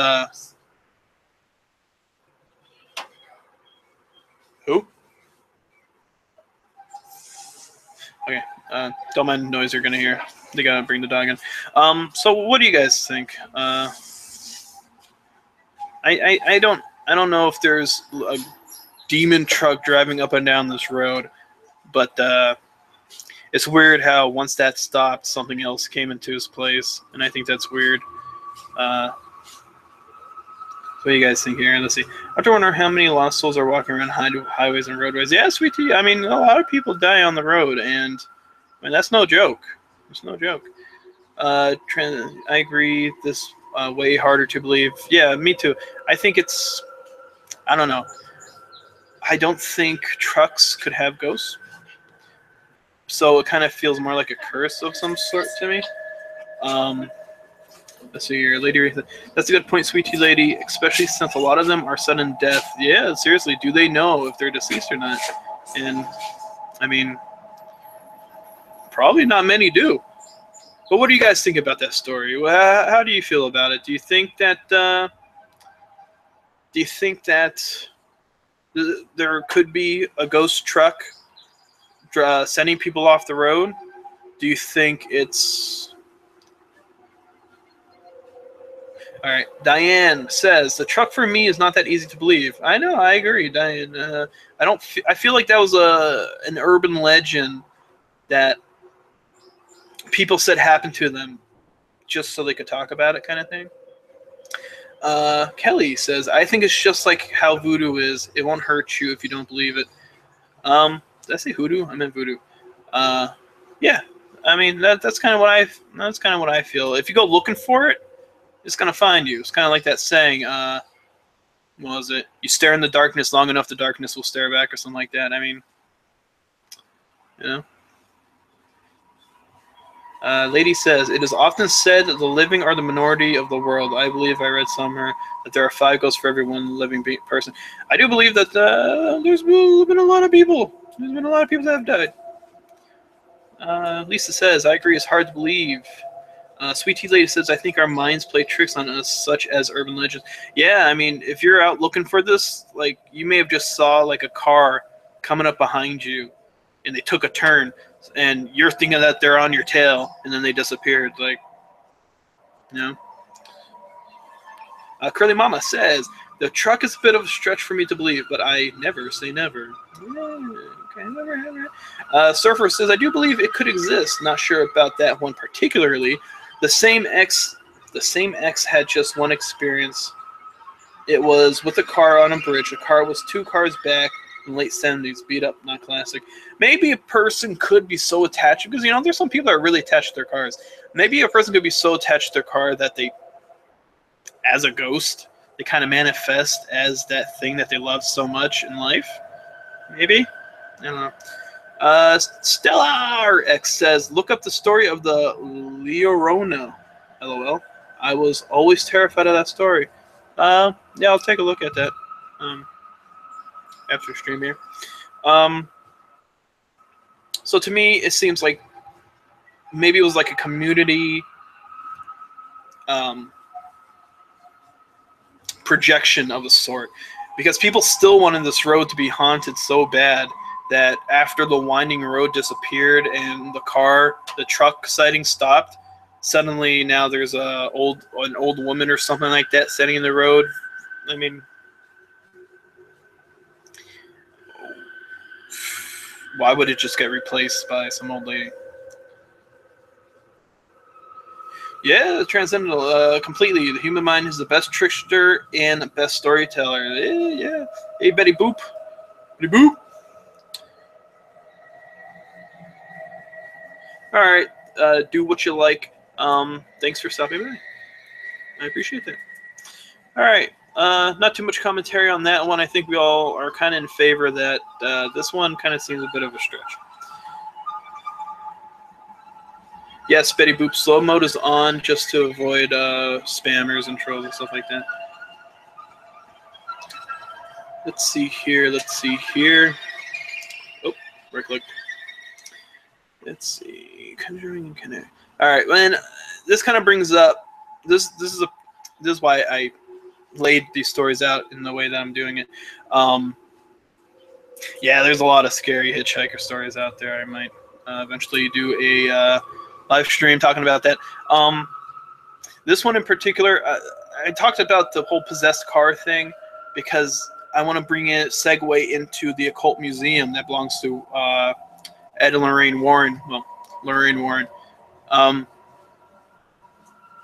who? Okay, don't mind the noise you're gonna hear. They gotta bring the dog in. So what do you guys think? I don't know if there's a demon truck driving up and down this road, but it's weird how once that stopped, something else came into his place, and I think that's weird. What do you guys think here? Let's see. I have to wonder how many lost souls are walking around highways and roadways. Yeah, sweet tea. I mean, a lot of people die on the road, and I mean that's no joke. It's no joke. I agree. This way harder to believe. Yeah, me too. I think it's. I don't know. I don't think trucks could have ghosts, so it kind of feels more like a curse of some sort to me. Let's see here, lady. That's a good point, sweet tea lady. Especially since a lot of them are sudden death. Yeah, seriously, do they know if they're deceased or not? And I mean, probably not many do. But what do you guys think about that story? How do you feel about it? Do you think that there could be a ghost truck sending people off the road? Do you think it's... All right, Diane says the truck for me is not that easy to believe. I know, I agree, Diane. I feel like that was an urban legend that people said happened to them just so they could talk about it, kind of thing. Kelly says I think it's just like how voodoo is. It won't hurt you if you don't believe it. Did I say hoodoo? I meant voodoo. Yeah, I mean that's kind of what I feel. If you go looking for it, it's gonna find you. It's kind of like that saying, what was it? You stare in the darkness long enough, the darkness will stare back, or something like that. I mean, you know. Lady says, it is often said that the living are the minority of the world. I believe I read somewhere that there are 5 ghosts for every one living person. I do believe that there's been a lot of people. There's been a lot of people that have died. Lisa says, I agree, it's hard to believe. Sweet Tea Lady says, I think our minds play tricks on us, such as urban legends. Yeah, I mean, if you're out looking for this, like, you may have just saw, like, a car coming up behind you, and they took a turn, and you're thinking that they're on your tail, and then they disappeared, like, you know? Curly Mama says, The truck is a bit of a stretch for me to believe, but I never say never. Yeah, okay, never. Surfer says, I do believe it could exist. Not sure about that one particularly. The same ex had just one experience. It was with a car on a bridge. The car was 2 cars back in the late 70s. Beat up, not classic. Maybe a person could be so attached, because, you know, there's some people that are really attached to their cars. Maybe a person could be so attached to their car that they, as a ghost, they kind of manifest as that thing that they love so much in life. Maybe? I don't know. Stellar X says, look up the story of the Llorona. LOL. I was always terrified of that story. Yeah, I'll take a look at that after stream here. So to me, it seems like maybe it was like a community projection of a sort, because people still wanted this road to be haunted so bad that after the winding road disappeared and the truck sighting stopped, suddenly now there's an old woman or something like that standing in the road. I mean, why would it just get replaced by some old lady? Yeah, transcendental, completely. The human mind is the best trickster and best storyteller. Yeah. Hey, Betty Boop. Betty Boop. All right. Do what you like. Thanks for stopping by. I appreciate that. All right. Not too much commentary on that one. I think we all are kind of in favor of that. This one kind of seems a bit of a stretch. Yes, Betty Boop, slow mode is on just to avoid spammers and trolls and stuff like that. Let's see here. Oh, right click. Let's see. Conjuring and connect. All right, this kind of brings up this is why I laid these stories out in the way that I'm doing it. Yeah, there's a lot of scary hitchhiker stories out there. I might eventually do a live stream talking about that. This one in particular, I talked about the whole possessed car thing because I want to segue into the Occult Museum that belongs to Ed and Lorraine Warren. Well, Lorraine Warren.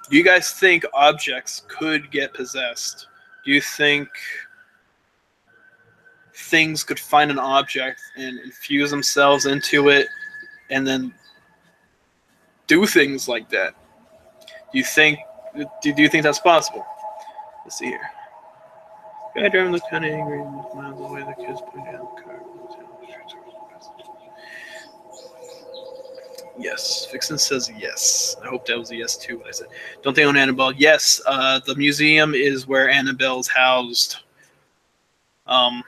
Do you guys think objects could get possessed? Do you think things could find an object and infuse themselves into it and then do things like that? Do you think that's possible? Let's see here. Guy driving looked kind of angry miles away. The kids pointed out the car. Yes. Vixen says yes. I hope that was a yes too. What I said. Don't they own Annabelle? Yes. The museum is where Annabelle's housed. The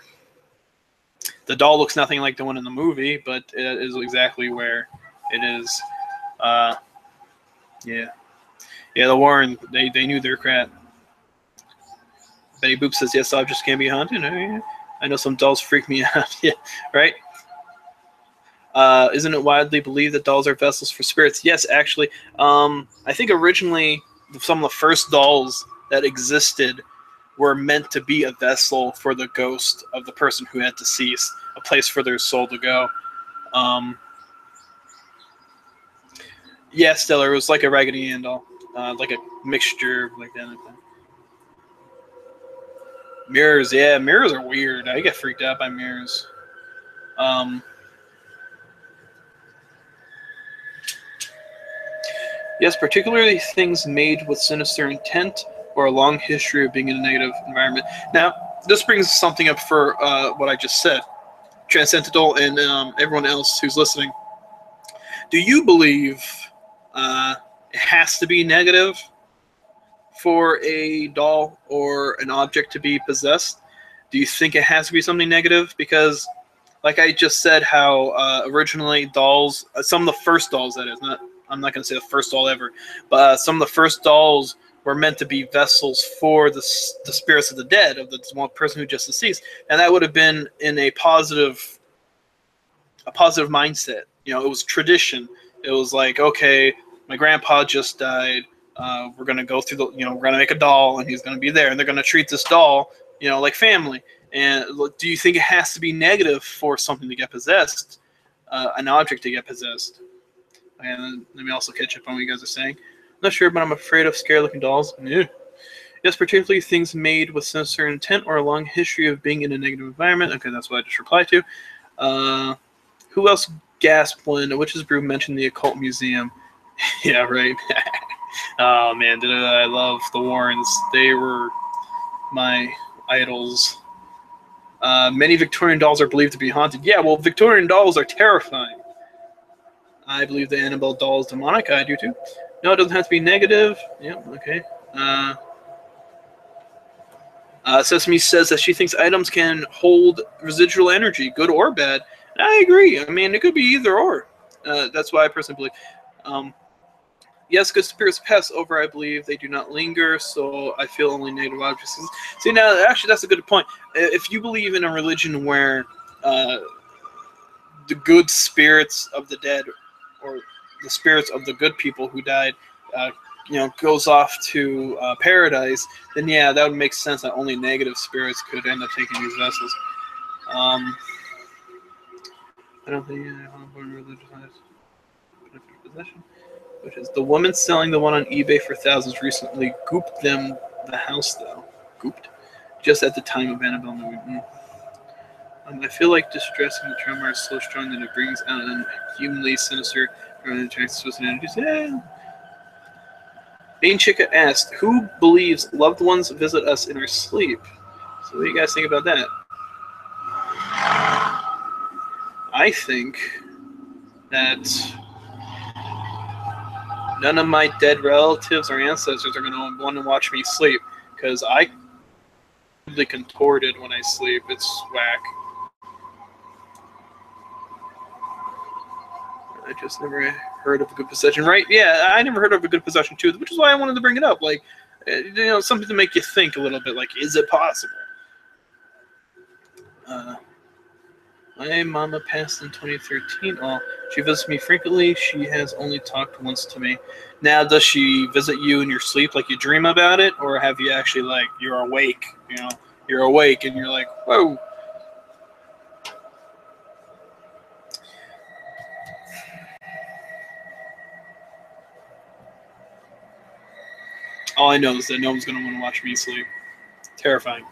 doll looks nothing like the one in the movie, but it is exactly where it is. Yeah. Yeah, the Warren, they knew their crap. Betty Boop says, yes, objects can be haunted. I know some dolls freak me out. Yeah, right? Isn't it widely believed that dolls are vessels for spirits? Yes, actually. I think originally some of the first dolls that existed were meant to be a vessel for the ghost of the person who had deceased, a place for their soul to go. Yeah, Stellar, it was like a Raggedy Ann doll. Like a mixture like that. Mirrors, yeah, mirrors are weird. I get freaked out by mirrors. Yes, particularly things made with sinister intent or a long history of being in a negative environment. Now, this brings something up for what I just said. Transcendental and everyone else who's listening. Do you believe it has to be negative for a doll or an object to be possessed? Do you think it has to be something negative? Because, like I just said, how originally dolls, some of the first dolls, that is, I'm not going to say the first doll ever, but some of the first dolls were meant to be vessels for the spirits of the dead, of the one person who just deceased, and that would have been in a positive mindset. You know, it was tradition. It was like, okay, my grandpa just died. We're gonna go through we're gonna make a doll, and he's gonna be there, and they're gonna treat this doll You know, like family. And do you think it has to be negative for something to get possessed, an object to get possessed? And let me also catch up on what you guys are saying. I'm not sure, but I'm afraid of scary-looking dolls. Yeah. Yes, particularly things made with sinister intent or a long history of being in a negative environment. Okay, that's what I just replied to. Who else gasped when a witch's brew mentioned the Occult Museum? Yeah, right. Oh, man, did I love the Warrens. They were my idols. Many Victorian dolls are believed to be haunted. Yeah, well, Victorian dolls are terrifying. I believe the Annabelle doll is demonic. I do too. No, it doesn't have to be negative. Yeah, okay. Sesame says that she thinks items can hold residual energy, good or bad. And I agree. I mean, it could be either or. That's why I personally believe. Yes, good spirits pass over, I believe. They do not linger, so I feel only negative objects. See, now, actually, that's a good point. If you believe in a religion where the good spirits of the dead, or the spirits of the good people who died, goes off to paradise, then yeah, that would make sense that only negative spirits could end up taking these vessels. I don't think religious possession. Which is the woman selling the one on eBay for thousands recently gooped them the house though. Gooped? Just at the time of Annabelle movie. I feel like distressing the trauma is so strong that it brings out an humanly sinister twisted energies. Yeah. Bean Chica asked, who believes loved ones visit us in our sleep? So what do you guys think about that? I think that none of my dead relatives or ancestors are going to want to watch me sleep, because I really contorted when I sleep. It's whack. I just never heard of a good possession, right? Yeah, I never heard of a good possession too, which is why I wanted to bring it up. Like, something to make you think a little bit. Like, is it possible? My mama passed in 2013. Oh, she visits me frequently. She has only talked once to me. Now, does she visit you in your sleep, like you dream about it, or have you actually, like, you're awake? You're awake and you're like, whoa. All I know is that no one's going to want to watch me sleep. Terrifying.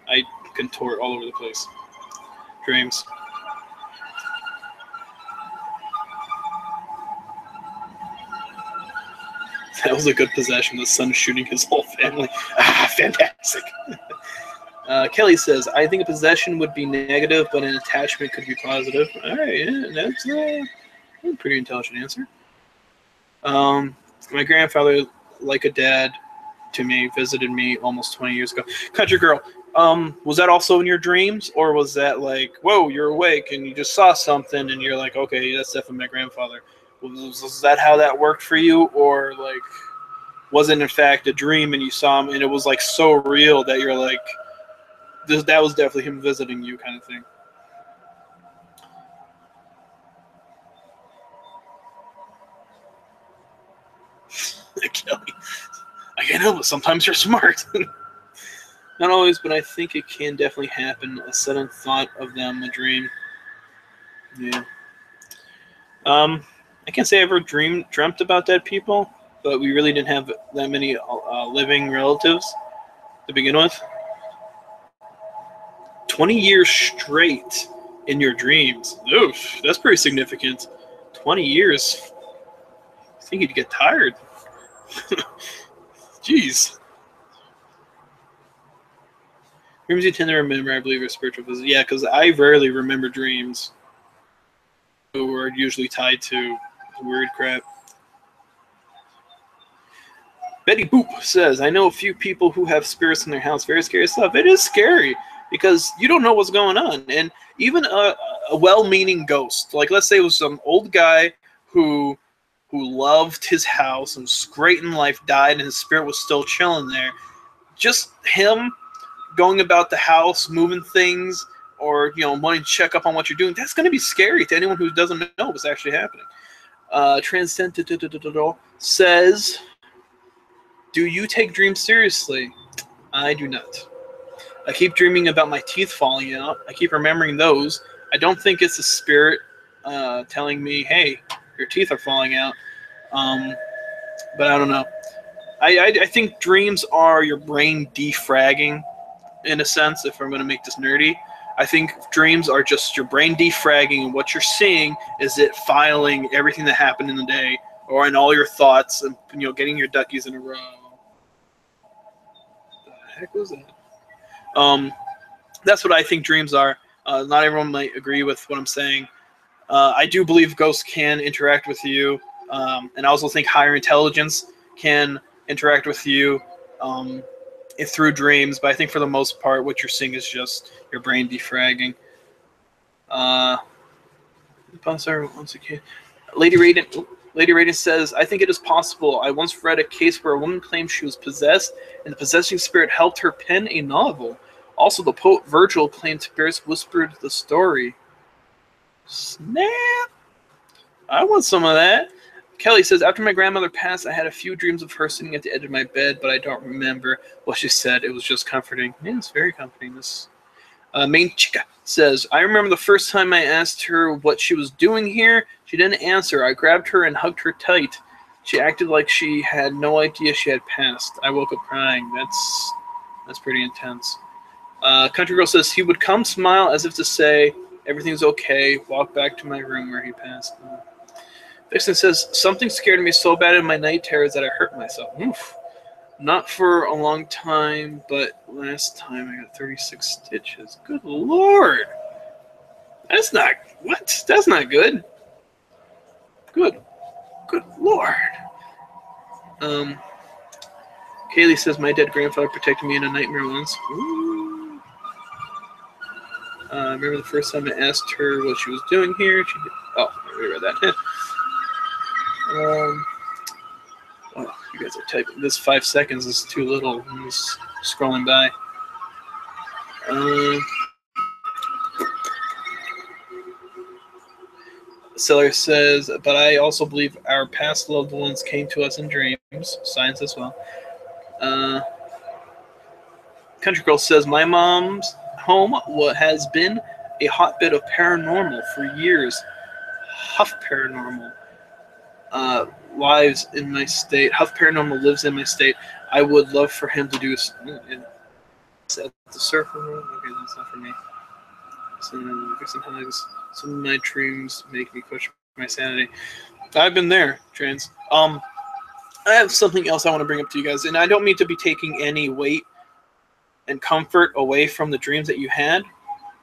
I contort all over the place. Dreams. That was a good possession. The son shooting his whole family. Ah, fantastic. Kelly says, I think a possession would be negative, but an attachment could be positive. All right, yeah, that's a pretty intelligent answer. My grandfather, like a dad to me, visited me almost 20 years ago. Country girl, was that also in your dreams, or was that like, whoa, you're awake and you just saw something and you're like, okay, that's definitely my grandfather? Was that how that worked for you, or like, was it in fact a dream and you saw him and it was like so real that you're like, that was definitely him visiting you, kind of thing? Kelly, I can't help it. Sometimes you're smart. Not always, but I think it can definitely happen. A sudden thought of them, a dream. Yeah. I can't say I ever dreamt about dead people, but we really didn't have that many living relatives to begin with. 20 years straight in your dreams. Oof, that's pretty significant. 20 years. I think you'd get tired. Jeez. Dreams you tend to remember, I believe, are spiritual visits. Yeah, because I rarely remember dreams. We're usually tied to weird crap. Betty Boop says, I know a few people who have spirits in their house. Very scary stuff. It is scary because you don't know what's going on. And even a well-meaning ghost, like let's say it was some old guy who loved his house and was great in life, died, and his spirit was still chilling there. Just him going about the house, moving things, or wanting to check up on what you're doing, that's going to be scary to anyone who doesn't know what's actually happening. Transcendental says, do you take dreams seriously? I do not. I keep dreaming about my teeth falling out. I keep remembering those. I don't think it's a spirit telling me, hey, your teeth are falling out. But I don't know. I think dreams are your brain defragging, in a sense, if I'm going to make this nerdy. I think dreams are just your brain defragging, and what you're seeing is it filing everything that happened in the day, or in all your thoughts, and getting your duckies in a row. What the heck was that? That's what I think dreams are. Not everyone might agree with what I'm saying. I do believe ghosts can interact with you, and I also think higher intelligence can interact with you through dreams. But I think for the most part, what you're seeing is just your brain defragging. Once again, Lady Radiant says, I think it is possible. I once read a case where a woman claimed she was possessed, and the possessing spirit helped her pen a novel. Also, the poet Virgil claimed spirits whispered the story. Snap! I want some of that. Kelly says, after my grandmother passed, I had a few dreams of her sitting at the edge of my bed, but I don't remember what she said. It was just comforting. Yeah, it's very comforting. This Main Chica says, I remember the first time I asked her what she was doing here. She didn't answer. I grabbed her and hugged her tight. She acted like she had no idea she had passed. I woke up crying. That's pretty intense. Country Girl says, he would come, smile as if to say, everything's okay, walk back to my room where he passed. Vixen says, something scared me so bad in my night terrors that I hurt myself. Oof. Not for a long time, but last time I got 36 stitches. Good Lord. That's not, what? That's not good. Good Lord. Kaylee says, my dead grandfather protected me in a nightmare once. Ooh. I remember the first time I asked her what she was doing here. She did, oh, I already read that. Oh, you guys are typing. This 5 seconds is too little. I'm just scrolling by. Seller says, but I also believe our past loved ones came to us in dreams. Science as well. Country Girl says, my mom's home has been a hotbed of paranormal for years. Huff Paranormal lives in my state. Huff Paranormal lives in my state. I would love for him to do at the surfer world. Okay, that's not for me. Some hugs. Some of my dreams make me question my sanity. I've been there, trans. I have something else I want to bring up to you guys, and I don't mean to be taking any weight and comfort away from the dreams that you had.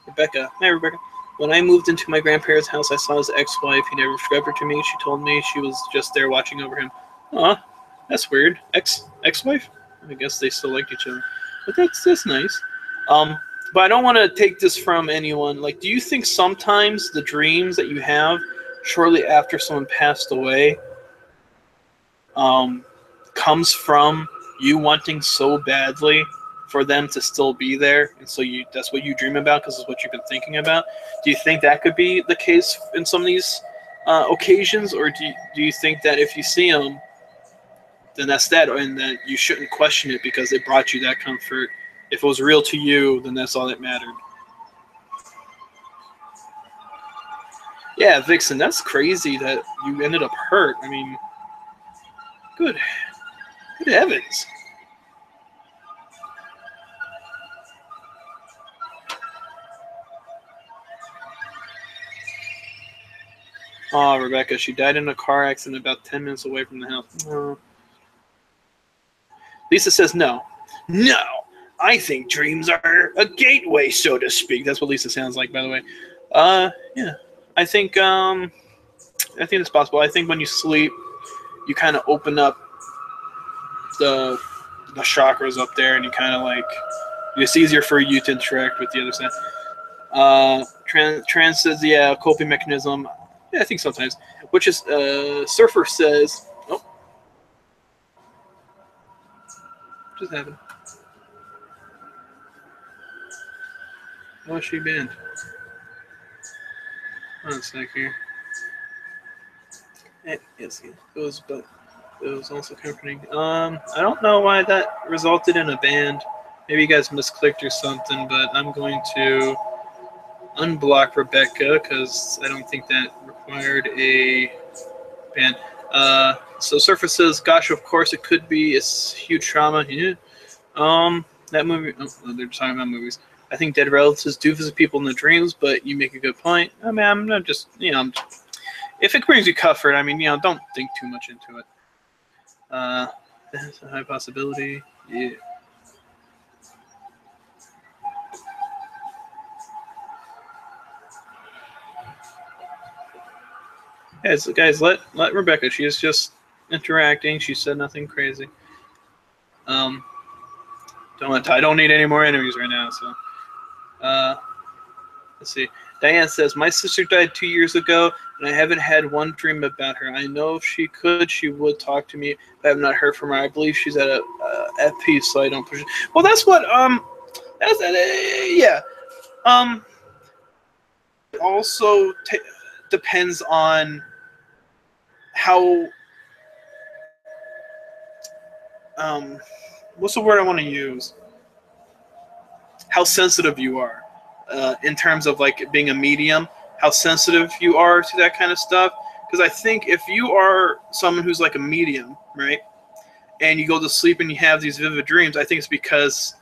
Rebecca. Hi, Rebecca. When I moved into my grandparents' house, I saw his ex-wife. He never described her to me. She told me she was just there watching over him. Aw, that's weird. Ex-wife? I guess they still liked each other. But that's nice. But I don't want to take this from anyone. Like, do you think sometimes the dreams that you have shortly after someone passed away comes from you wanting so badly for them to still be there, and so that's what you dream about because it's what you've been thinking about? Do you think that could be the case in some of these occasions, or do you think that if you see them, then that's that, and that you shouldn't question it because it brought you that comfort? If it was real to you, then that's all that mattered. Yeah, Vixen, that's crazy that you ended up hurt. I mean, good heavens. Oh, Rebecca, she died in a car accident about 10 minutes away from the house. Oh. Lisa says no. No, I think dreams are a gateway, so to speak. That's what Lisa sounds like, by the way. Yeah, I think it's possible. I think when you sleep, you kind of open up the chakras up there, and you kind of like, it's easier for you to interact with the other side. Trans says, yeah, coping mechanism. Yeah, I think sometimes. Which is, Surfer says, oh, what just happened? Oh, she banned. One sec here. Yes, it was, but it was also comforting. I don't know why that resulted in a band. Maybe you guys misclicked or something, but I'm going to unblock Rebecca because I don't think that required a ban. So Surfer says, "Gosh, of course it could be. It's huge trauma." Yeah. That movie. Oh, they're talking about movies. I think dead relatives do visit people in their dreams, but you make a good point. I mean, I'm not just if it brings you comfort, I mean, don't think too much into it. That's a high possibility. Yeah. Guys, let Rebecca. She is just interacting. She said nothing crazy. Um, I don't need any more interviews right now. So, let's see. Diane says, "My sister died 2 years ago, and I haven't had one dream about her. I know if she could, she would talk to me, but I have not heard from her. I believe she's at peace, so I don't push it." Well, that's what that's yeah. Um, also depends on how what's the word I want to use? How sensitive you are in terms of like being a medium, how sensitive you are to that kind of stuff. Because I think if you are someone who's like a medium, right, and you go to sleep and you have these vivid dreams, I think it's because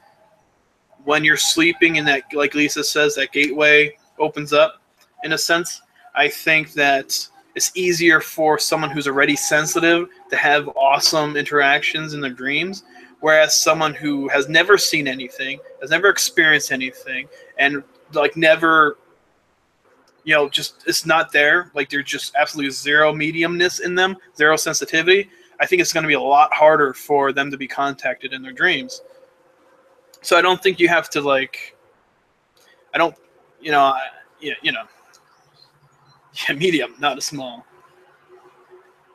when you're sleeping and that, like Lisa says, that gateway opens up in a sense. I think that it's easier for someone who's already sensitive to have awesome interactions in their dreams, whereas someone who has never seen anything, has never experienced anything, and like never, just it's not there. Like there's just absolutely zero mediumness in them, zero sensitivity. I think it's going to be a lot harder for them to be contacted in their dreams. So I don't think you have to like. I don't, yeah, yeah, medium, not a small.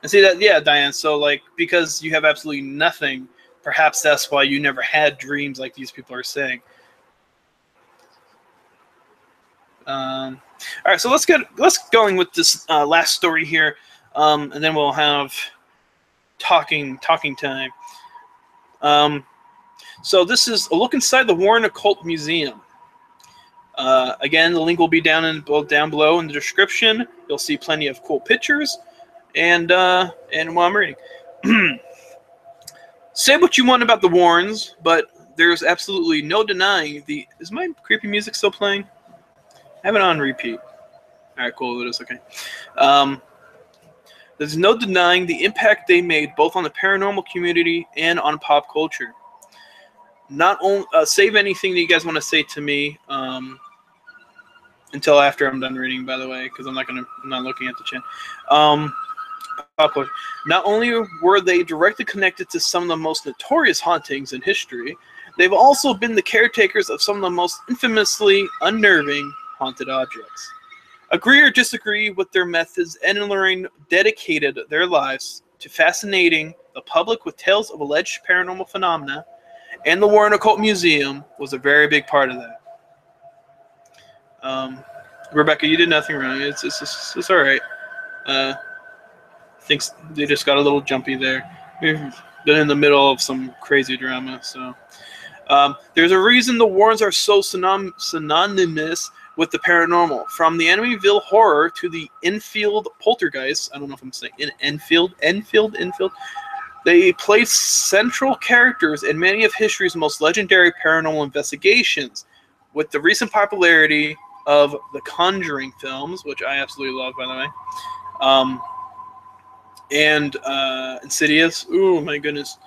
And see that, yeah, Diane. So like, because you have absolutely nothing, perhaps that's why you never had dreams like these people are saying. All right, so let's going with this last story here, and then we'll have talking time. So this is a look inside the Warren Occult Museum. Again, the link will be down below in the description. You'll see plenty of cool pictures, and while I'm reading, say what you want about the Warrens, but there's absolutely no denying the. Is my creepy music still playing? I have it on repeat. All right, cool. It is okay. There's no denying the impact they made both on the paranormal community and on pop culture. Not only save anything that you guys want to say to me. Until after I'm done reading, by the way, because I'm not looking at the chat. Pop culture. Not only were they directly connected to some of the most notorious hauntings in history, they've also been the caretakers of some of the most infamously unnerving haunted objects. Agree or disagree with their methods, Ed and Lorraine dedicated their lives to fascinating the public with tales of alleged paranormal phenomena, and the Warren Occult Museum was a very big part of that. Rebecca, you did nothing wrong. It's all right. I think they just got a little jumpy there. We've been in the middle of some crazy drama, so there's a reason the Warrens are so synonymous with the paranormal. From the Amityville Horror to the Enfield Poltergeist, I don't know if I'm saying Enfield. They played central characters in many of history's most legendary paranormal investigations. With the recent popularity of the Conjuring films, which I absolutely love, by the way, and Insidious, oh my goodness,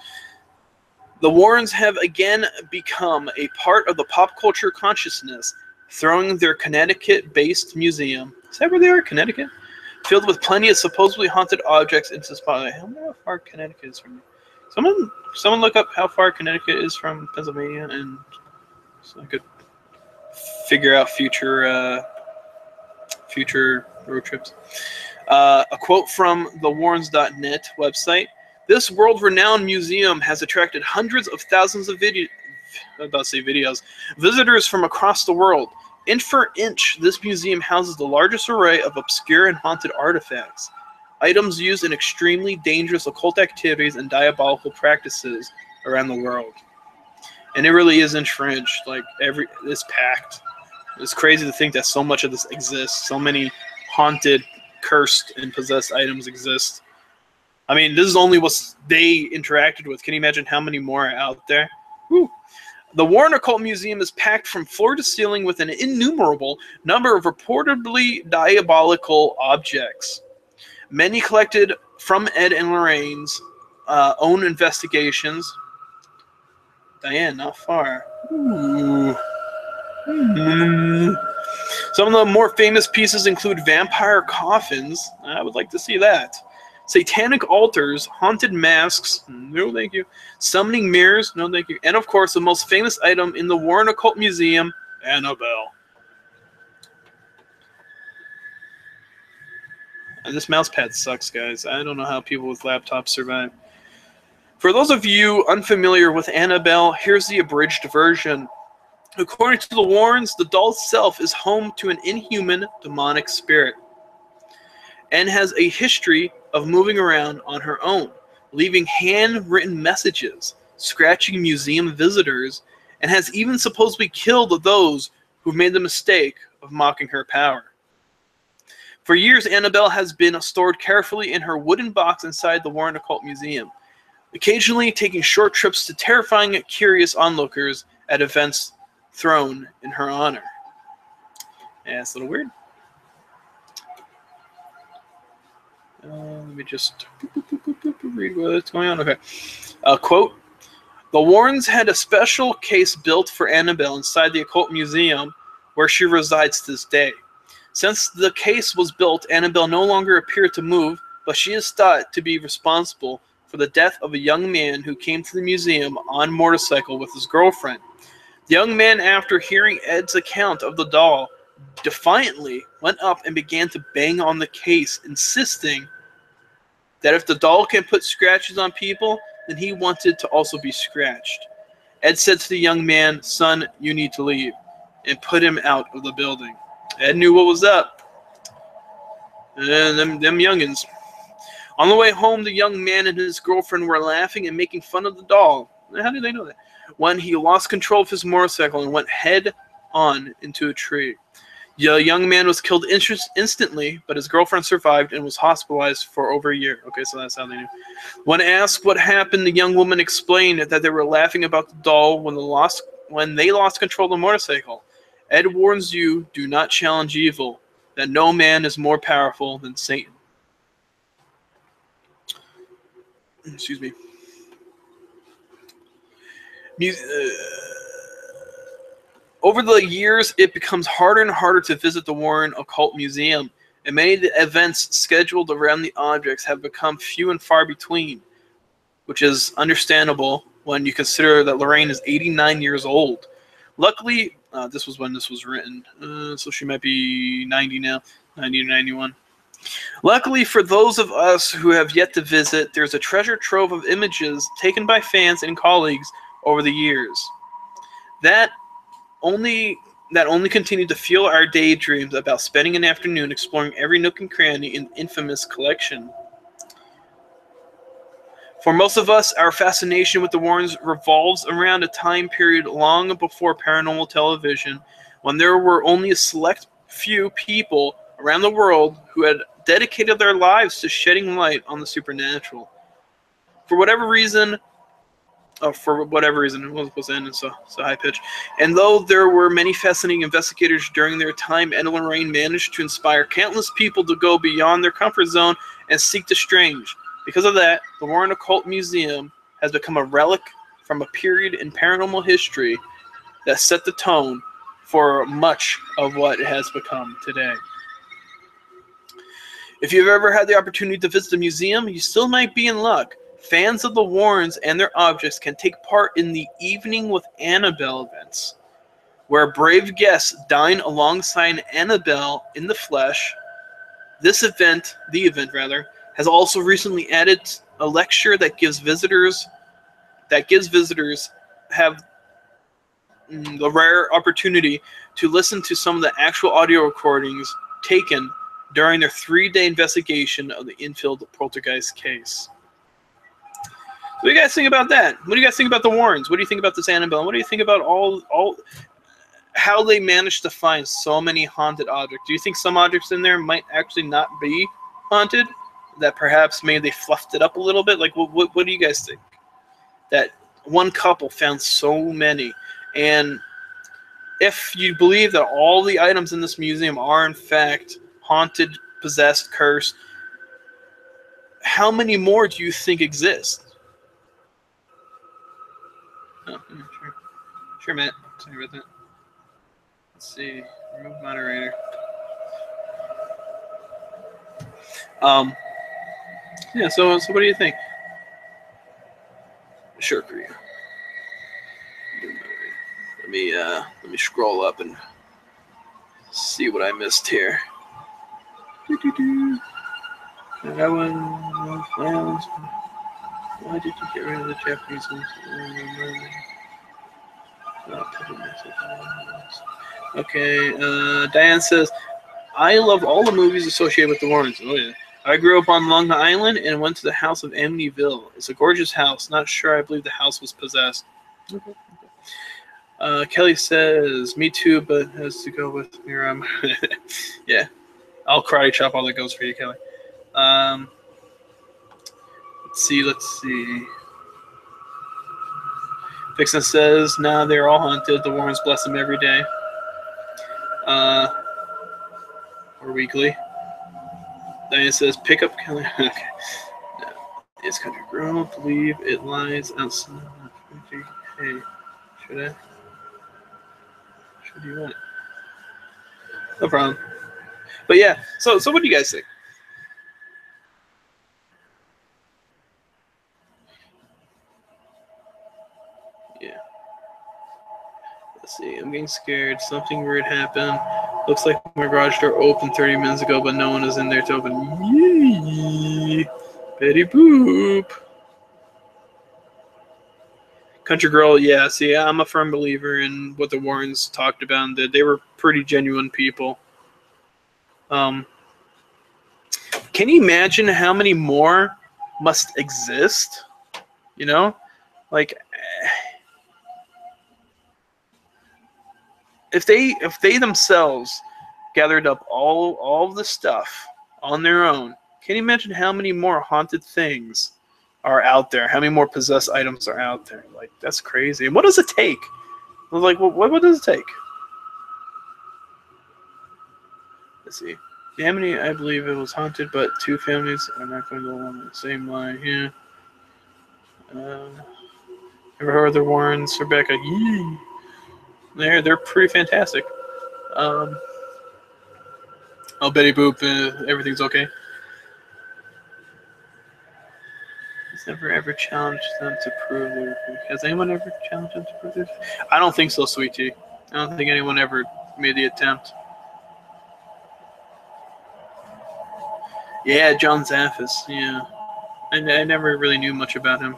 the Warrens have again become a part of the pop culture consciousness, throwing their Connecticut-based museum, is that where they are, Connecticut? Filled with plenty of supposedly haunted objects into the spotlight. I wonder how far Connecticut is from me. Someone look up how far Connecticut is from Pennsylvania, and so I could figure out future road trips. A quote from the Warrens.net website: "This world-renowned museum has attracted hundreds of thousands of videos, visitors from across the world. Inch for inch, this museum houses the largest array of obscure and haunted artifacts, items used in extremely dangerous occult activities and diabolical practices around the world." And it really is entrenched. Like it's packed. It's crazy to think that so much of this exists. So many haunted, cursed, and possessed items exist. I mean, this is only what they interacted with. Can you imagine how many more are out there? Whew. The Warren Occult Museum is packed from floor to ceiling with an innumerable number of reportedly diabolical objects. Many collected from Ed and Lorraine's own investigations. Diane, not far. Ooh. Some of the more famous pieces include vampire coffins. I would like to see that. Satanic altars, haunted masks, no thank you. Summoning mirrors, no thank you. And of course, the most famous item in the Warren Occult Museum, Annabelle. And this mouse pad sucks, guys. I don't know how people with laptops survive. For those of you unfamiliar with Annabelle, here's the abridged version. According to the Warrens, the doll itself is home to an inhuman, demonic spirit and has a history of moving around on her own, leaving handwritten messages, scratching museum visitors, and has even supposedly killed those who've made the mistake of mocking her power. For years, Annabelle has been stored carefully in her wooden box inside the Warren Occult Museum, occasionally taking short trips to terrifying, curious onlookers at events thrown in her honor. Yeah, it's a little weird. Let me just read what's going on. Okay. Quote, the Warrens had a special case built for Annabelle inside the Occult Museum where she resides to this day. Since the case was built, Annabelle no longer appeared to move, but she is thought to be responsible for the death of a young man who came to the museum on a motorcycle with his girlfriend. The young man, after hearing Ed's account of the doll, defiantly went up and began to bang on the case, insisting that if the doll can put scratches on people, then he wanted to also be scratched. Ed said to the young man, "Son, you need to leave," and put him out of the building. Ed knew what was up. And them youngins. On the way home, the young man and his girlfriend were laughing and making fun of the doll. How did they know that? When he lost control of his motorcycle and went head on into a tree. The young man was killed instantly, but his girlfriend survived and was hospitalized for over a year. Okay, so that's how they knew. When asked what happened, the young woman explained that they were laughing about the doll when they lost control of the motorcycle. Ed warns you, do not challenge evil, that no man is more powerful than Satan. Excuse me. Over the years, it becomes harder and harder to visit the Warren Occult Museum, and many of the events scheduled around the objects have become few and far between, which is understandable when you consider that Lorraine is 89 years old. Luckily, this was when this was written, so she might be 90 now, 90 or 91. Luckily for those of us who have yet to visit, there's a treasure trove of images taken by fans and colleagues over the years that only continue to fuel our daydreams about spending an afternoon exploring every nook and cranny in the infamous collection. For most of us, our fascination with the Warrens revolves around a time period long before paranormal television, when there were only a select few people around the world who had dedicated their lives to shedding light on the supernatural. For whatever reason, it wasn't supposed to end in so high pitch. And though there were many fascinating investigators during their time, Ed and Lorraine managed to inspire countless people to go beyond their comfort zone and seek the strange. Because of that, the Warren Occult Museum has become a relic from a period in paranormal history that set the tone for much of what it has become today. If you've ever had the opportunity to visit the museum, you still might be in luck. Fans of the Warrens and their objects can take part in the Evening with Annabelle events, where brave guests dine alongside Annabelle in the flesh. The event has also recently added a lecture that gives visitors have the rare opportunity to listen to some of the actual audio recordings taken during their 3-day investigation of the Infield poltergeist case. What do you guys think about that? What do you guys think about the Warrens? What do you think about this Annabelle? What do you think about all how they managed to find so many haunted objects? Do you think some objects in there might actually not be haunted? That perhaps maybe they fluffed it up a little bit? Like, what do you guys think? That one couple found so many, and if you believe that all the items in this museum are in fact haunted, possessed, cursed, how many more do you think exist? Oh, sure. Sure, Matt. Sorry about that. Let's see. Remove moderator. Yeah, so what do you think? Sure, Korea. Let me scroll up and see what I missed here. That one. Why did you get rid of the Japanese ones? Okay, Diane says, I love all the movies associated with the Warrens. Oh, yeah. I grew up on Long Island and went to the house of Amityville. It's a gorgeous house. Not sure I believe the house was possessed. Okay. Kelly says, me too, but has to go with Miram. Yeah, I'll karate chop all that goes for you, Kelly. Let's see. Vixen says, nah, they're all haunted. The Warrens bless them every day. Or weekly. Diane says, pick up Kelly. Okay. No. It's country girl. Believe it lies outside. Hey, should I? Should you want? No problem. But yeah, so what do you guys think? Yeah. Let's see. I'm getting scared. Something weird happened. Looks like my garage door opened 30 minutes ago, but no one is in there to open. Yee! Betty Boop. Country girl, yeah. See, I'm a firm believer in what the Warrens talked about, and that they were pretty genuine people. Can you imagine how many more must exist? You know, like if they themselves gathered up all of the stuff on their own, can you imagine how many more haunted things are out there? How many more possessed items are out there? Like, that's crazy. And what does it take? Like, what does it take? Let's see. The Amity, I believe it was haunted, but two families are not going to go along the same line. Yeah. Ever heard of the Warrens? Rebecca? Yee. They're pretty fantastic. Oh, Betty Boop, everything's okay. Has never ever challenged them to prove their. Has anyone ever challenged them to prove this? I don't think so, Sweet Tea. I don't think anyone ever made the attempt. Yeah, John Zaffis. Yeah, I never really knew much about him.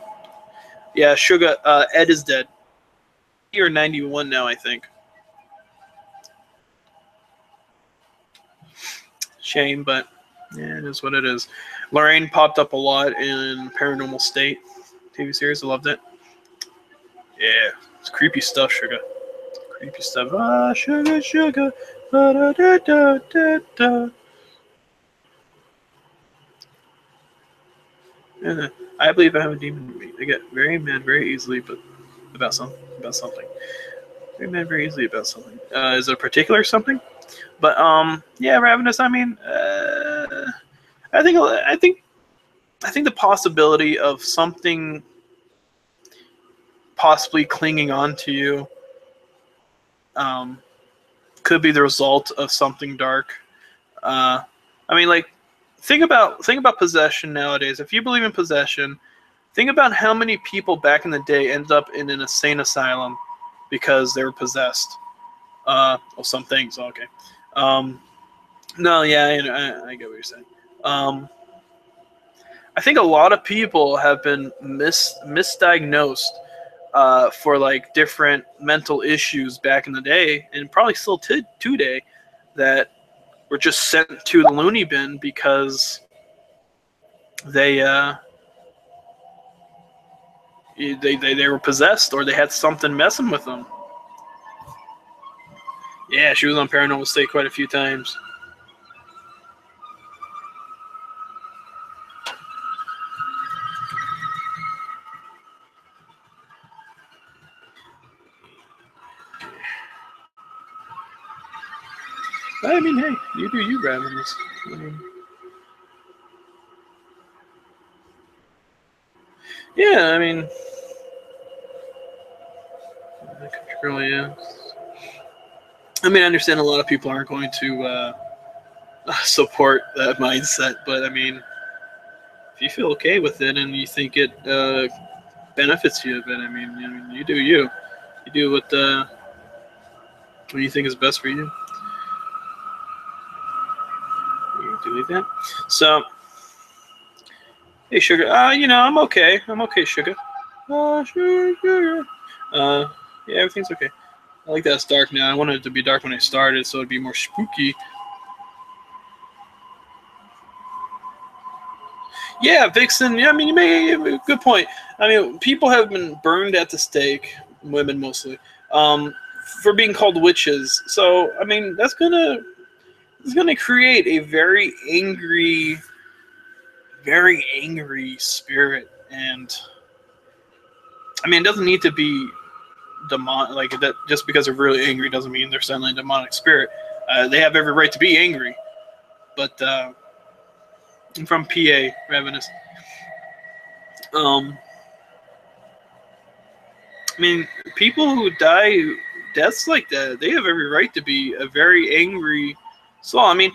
Yeah, Sugar. Ed is dead. You're 91 now, I think. Shame, but yeah, it is what it is. Lorraine popped up a lot in Paranormal State TV series. I loved it. Yeah, it's creepy stuff, Sugar. Creepy stuff. Ah, sugar, sugar. Da, da, da, da, da, da. Yeah, I believe I have a demon in me. I get very mad very easily, but about something. Very mad very easily about something. Is it a particular something? But yeah, Ravenous. I mean, I think the possibility of something possibly clinging on to you could be the result of something dark. I mean, like, think about possession nowadays. If you believe in possession, think about how many people back in the day ended up in an insane asylum because they were possessed. Well, some things. Okay. No, yeah, I get what you're saying. I think a lot of people have been misdiagnosed for like different mental issues back in the day, and probably still today, that were just sent to the loony bin because they They were possessed, or they had something messing with them. Yeah, she was on Paranormal State quite a few times. I mean, hey, you do you, Ravenous. I mean, yeah, I mean, really, yeah. I mean, I understand a lot of people aren't going to support that mindset, but I mean, if you feel okay with it and you think it benefits you a bit, I mean, you do you. You do what you think is best for you. You do that. So, hey, sugar. I'm okay. I'm okay, sugar. Sugar. Yeah, everything's okay. I like that it's dark now. I wanted it to be dark when I started, so it'd be more spooky. Yeah, Vixen. Yeah, I mean, you make a good point. I mean, people have been burned at the stake, women mostly, for being called witches. So, I mean, it's gonna create a very angry spirit, and I mean, it doesn't need to be demon like that. Just because they're really angry doesn't mean they're suddenly a demonic spirit. They have every right to be angry, but I'm from PA, Ravenous. Um, I mean, people who die deaths like that, they have every right to be a very angry soul. I mean,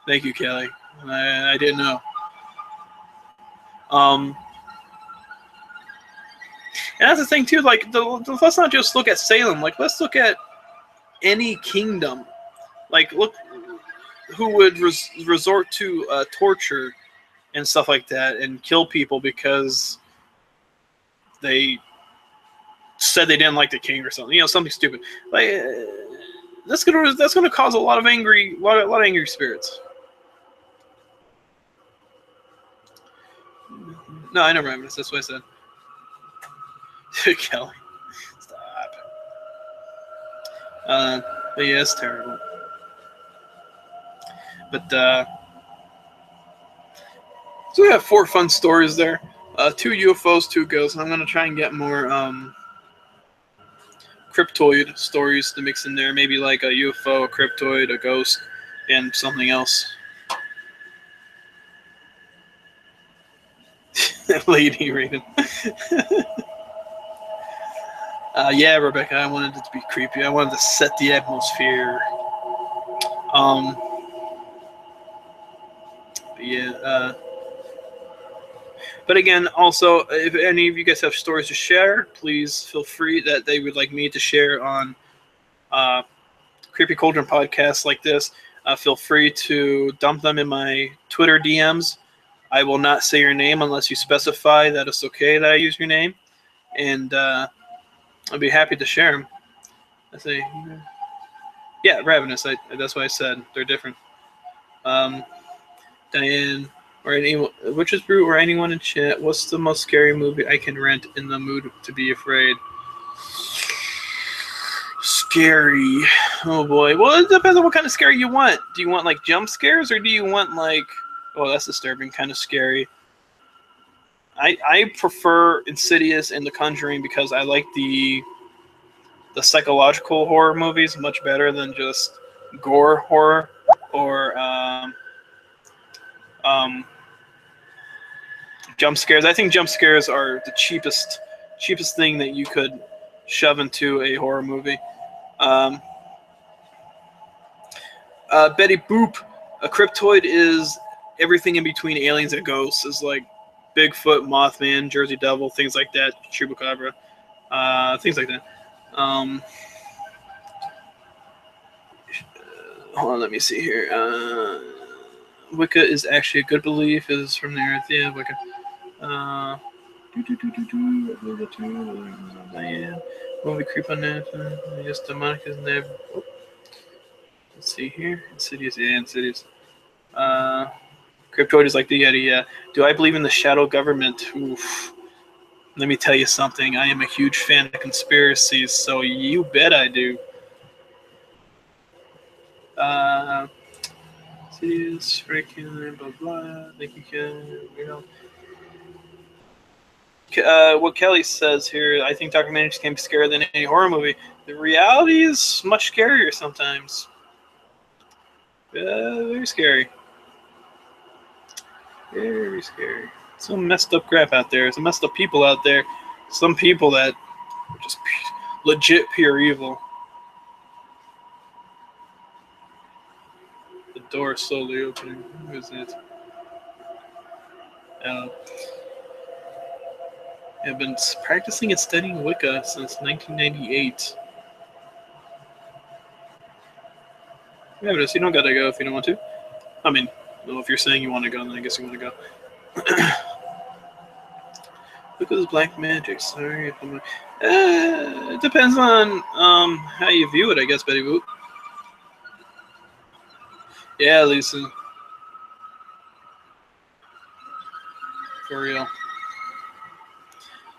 thank you, Kelly. I didn't know. Um, and that's the thing too. Like, let's not just look at Salem. Like, let's look at any kingdom. Like, look who would resort to torture and stuff like that, and kill people because they said they didn't like the king or something. Something stupid. Like, that's gonna cause a lot of angry spirits. No, I know Ravenous. That's what I said. Kelly, stop. But yeah, it's terrible. But so we have 4 fun stories there. 2 UFOs, 2 ghosts. And I'm gonna try and get more cryptoid stories to mix in there. Maybe like a UFO, a cryptoid, a ghost, and something else. Lady Raven. Yeah, Rebecca, I wanted it to be creepy. I wanted to set the atmosphere. But yeah. But again, also, if any of you guys have stories to share, please feel free that they would like me to share on Creepy Cauldron podcasts like this. Feel free to dump them in my Twitter DMs. I will not say your name unless you specify that it's okay that I use your name, and I'll be happy to share them. I say, yeah, Ravenous. That's what I said. They're different. Diane or anyone, Witch's Brew or anyone in chat. What's the most scary movie I can rent in the mood to be afraid? Scary. Oh boy. Well, it depends on what kind of scary you want. Do you want like jump scares, or do you want like, oh, that's disturbing, kind of scary. I prefer Insidious and The Conjuring because I like the psychological horror movies much better than just gore horror or jump scares. I think jump scares are the cheapest thing that you could shove into a horror movie. Betty Boop, a cryptoid is everything in between aliens and ghosts. Is like Bigfoot, Mothman, Jersey Devil, things like that, Chupacabra, things like that. Hold on, let me see here. Wicca is actually a good belief. Is from the earth. Yeah, Wicca. When we creep on that, just demonic is never. Oh. Let's see here. Insidious. Yeah, Insidious. Cryptoid is like the Yeti. Yeah. Do I believe in the shadow government? Oof. Let me tell you something. I am a huge fan of conspiracies, so you bet I do. This freaking blah blah. I think you can, what Kelly says here, I think documentaries can be scarier than any horror movie. The reality is much scarier sometimes. Very scary. Very scary. Some messed up crap out there. Some messed up people out there. Some people that are just legit pure evil. The door is slowly opening. Who is it? I've been practicing and studying Wicca since 1998. Yeah, but you don't gotta go if you don't want to. I mean, well, if you're saying you want to go, then I guess you want to go. Look at this black magic. Sorry if I'm. It depends on how you view it, I guess, Betty Boop. Yeah, Lisa. For real.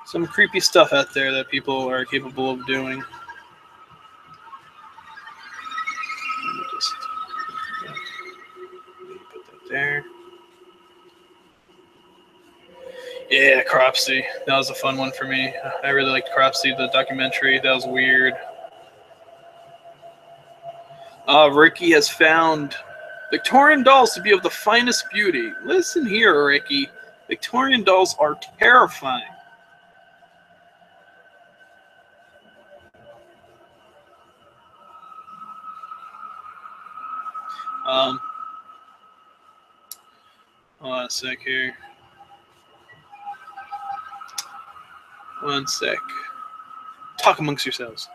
Some creepy stuff out there that people are capable of doing. Just put that there. Yeah, Cropsy. That was a fun one for me. I really liked Cropsy, the documentary. That was weird. Ricky has found Victorian dolls to be of the finest beauty. Listen here, Ricky. Victorian dolls are terrifying. Hold on a sec here. One sec. Talk amongst yourselves.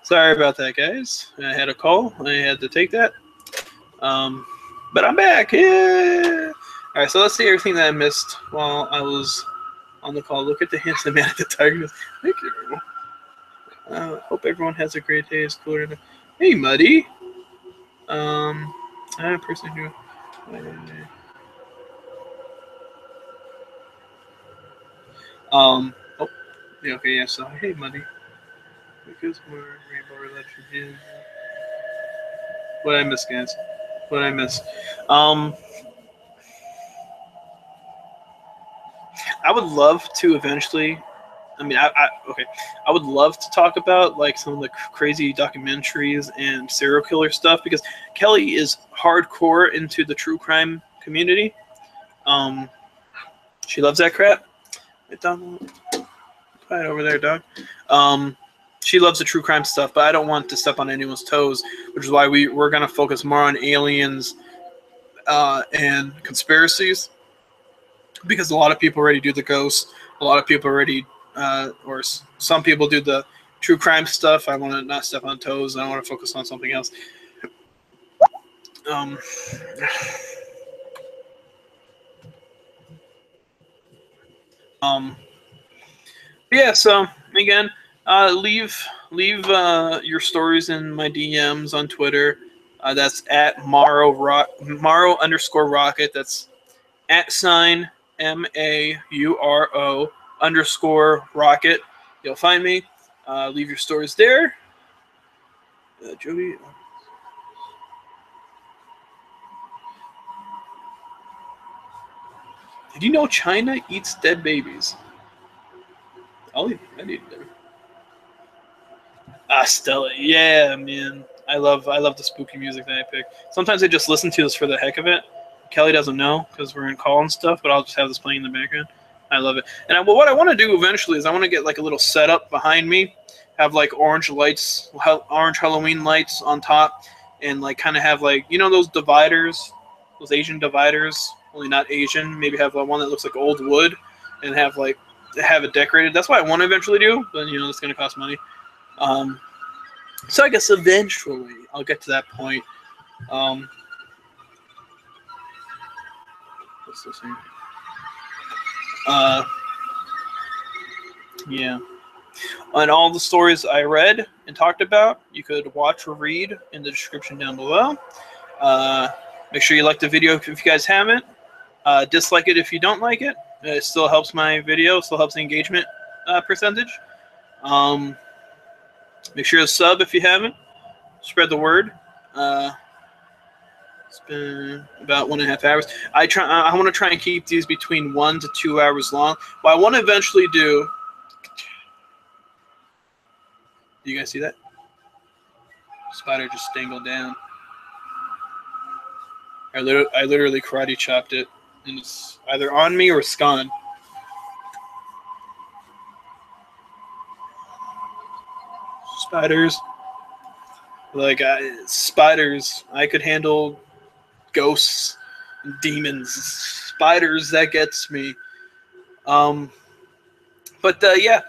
Sorry about that, guys. I had a call. I had to take that. But I'm back. Yeah. All right, so let's see everything that I missed while I was on the call. Look at the handsome man at the tiger. Thank you. Hope everyone has a great day. It's cooler. Hey, Muddy. I personally do. Oh, yeah, okay, yeah. So, hey, buddy. Because more rainbow religion. What I miss, guys? What I miss? Um, I would love to eventually. I mean, okay. I would love to talk about like some of the crazy documentaries and serial killer stuff because Kelly is hardcore into the true crime community. Um, she loves that crap. Hey, dog, quiet over there, dog. Um, she loves the true crime stuff, but I don't want to step on anyone's toes, which is why we're gonna focus more on aliens and conspiracies because a lot of people already do the ghosts. A lot of people already, some people do the true crime stuff. I want to not step on toes. I want to focus on something else. Um, um, yeah. So again, leave your stories in my DMs on Twitter. That's at Maro underscore rocket. That's at sign MAURO underscore rocket. You'll find me. Leave your stories there. Jody. Did you know China eats dead babies? I'd eat them. Ah, Stella. Yeah, man. I love the spooky music that I pick. Sometimes I just listen to this for the heck of it. Kelly doesn't know because we're in call and stuff, but I'll just have this playing in the background. I love it. And what I want to do eventually is I want to get like a little setup behind me, have like orange lights, orange Halloween lights on top, and like kind of have like those dividers, those Asian dividers, only not Asian. Maybe have one that looks like old wood, and have it decorated. That's what I want to eventually do, but it's going to cost money. Um, so I guess eventually I'll get to that point. Um, what's this here? Uh, yeah. And all the stories I read and talked about, you could watch or read in the description down below. Uh, make sure you like the video if you guys haven't. Dislike it if you don't like it. It still helps my video, still helps the engagement percentage. Um, make sure to sub if you haven't. Spread the word. Uh, It's been about 1.5 hours. I want to try and keep these between 1 to 2 hours long. What I want to eventually do. Do you guys see that? Spider just dangled down. I literally karate chopped it, and it's either on me or it's gone. Spiders, spiders. I could handle ghosts, demons. Spiders, that gets me. Um, but yeah.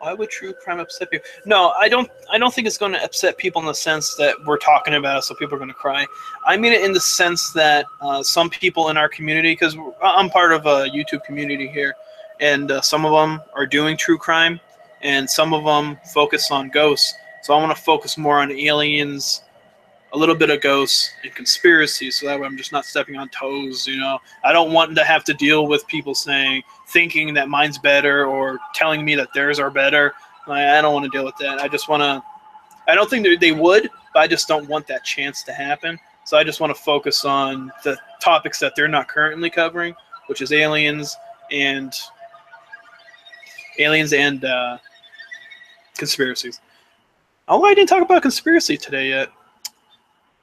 Why would true crime upset people? No, I don't. I don't think it's going to upset people in the sense that we're talking about it, so people are going to cry. I mean it in the sense that some people in our community, because I'm part of a YouTube community here, and some of them are doing true crime, and some of them focus on ghosts. So I want to focus more on aliens, a little bit of ghosts and conspiracy, so that way I'm just not stepping on toes. I don't want to have to deal with people thinking that mine's better or telling me that theirs are better. I don't want to deal with that. I just want to. I don't think they would, but I just don't want that chance to happen. So I just want to focus on the topics that they're not currently covering, which is and conspiracies. Oh, I didn't talk about conspiracy today yet.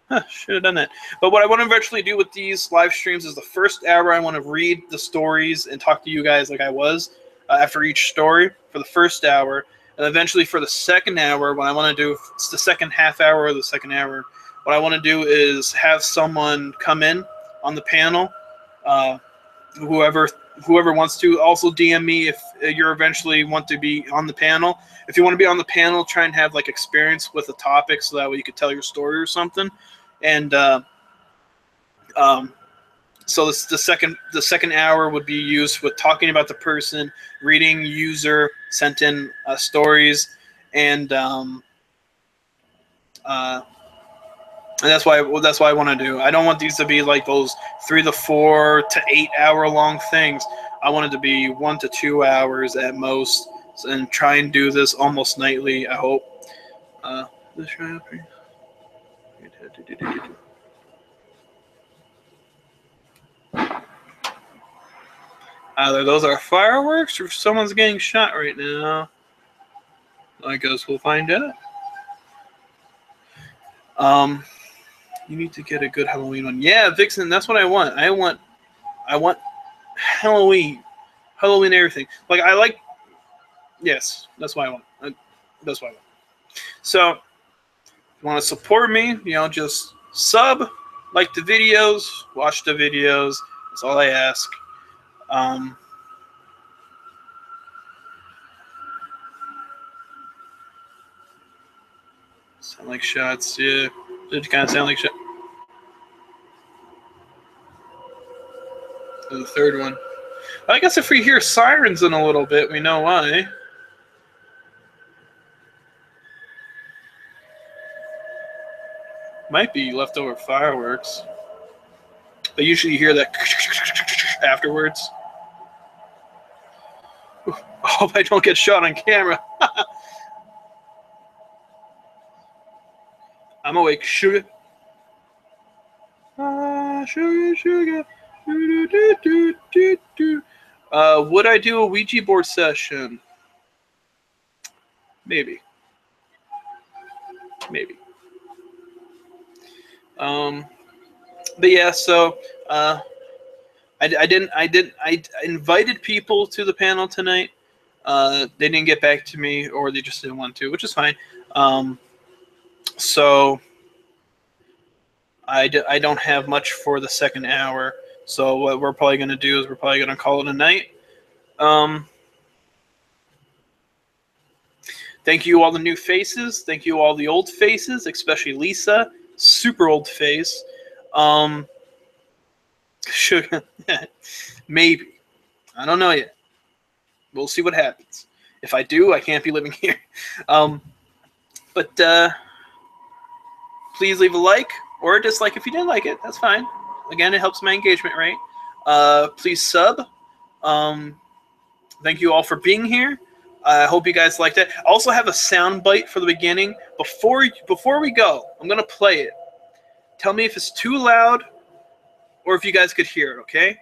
Huh, should have done that. But what I want to eventually do with these live streams is the first hour I want to read the stories and talk to you guys like I was after each story for the first hour. And eventually for the second hour, what I want to do, it's the second half hour of the second hour, what I want to do is have someone come in on the panel, whoever wants to. Also DM me if you eventually want to be on the panel. If you want to be on the panel, try and have like experience with the topic so that way you could tell your story or something. And so the second hour would be used with talking about the person, reading user sent in stories, and And that's why I want to do. I don't want these to be like those 3 to 4 to 8 hour long things. I want it to be 1 to 2 hours at most, and try and do this almost nightly. I hope. This right here. Either those are fireworks or someone's getting shot right now. I guess we'll find out. You need to get a good Halloween one. Yeah, Vixen, that's what I want. I want Halloween everything. Like I like. Yes, that's what I want. That's what I want. So, if you want to support me, just sub, like the videos, watch the videos. That's all I ask. Sound like shots, yeah. It kind of sound like shots. The third one. I guess if we hear sirens in a little bit, we know why. Might be leftover fireworks. But usually you hear that afterwards. I hope I don't get shot on camera. I'm awake, sugar. Sugar, sugar. Would I do a Ouija board session? Maybe. But yeah, so I invited people to the panel tonight. They didn't get back to me, or they just didn't want to, which is fine. So I don't have much for the second hour. So what we're probably going to do is we're probably going to call it a night. Thank you all the new faces. Thank you all the old faces, especially Lisa. Super old face. Sugar. Maybe. I don't know yet. We'll see what happens. If I do, I can't be living here. But please leave a like or a dislike if you didn't like it. That's fine. Again, it helps my engagement rate. Please sub. Thank you all for being here. I hope you guys liked it. I also have a sound bite for the beginning. Before we go, I'm going to play it. Tell me if it's too loud or if you guys could hear it, okay?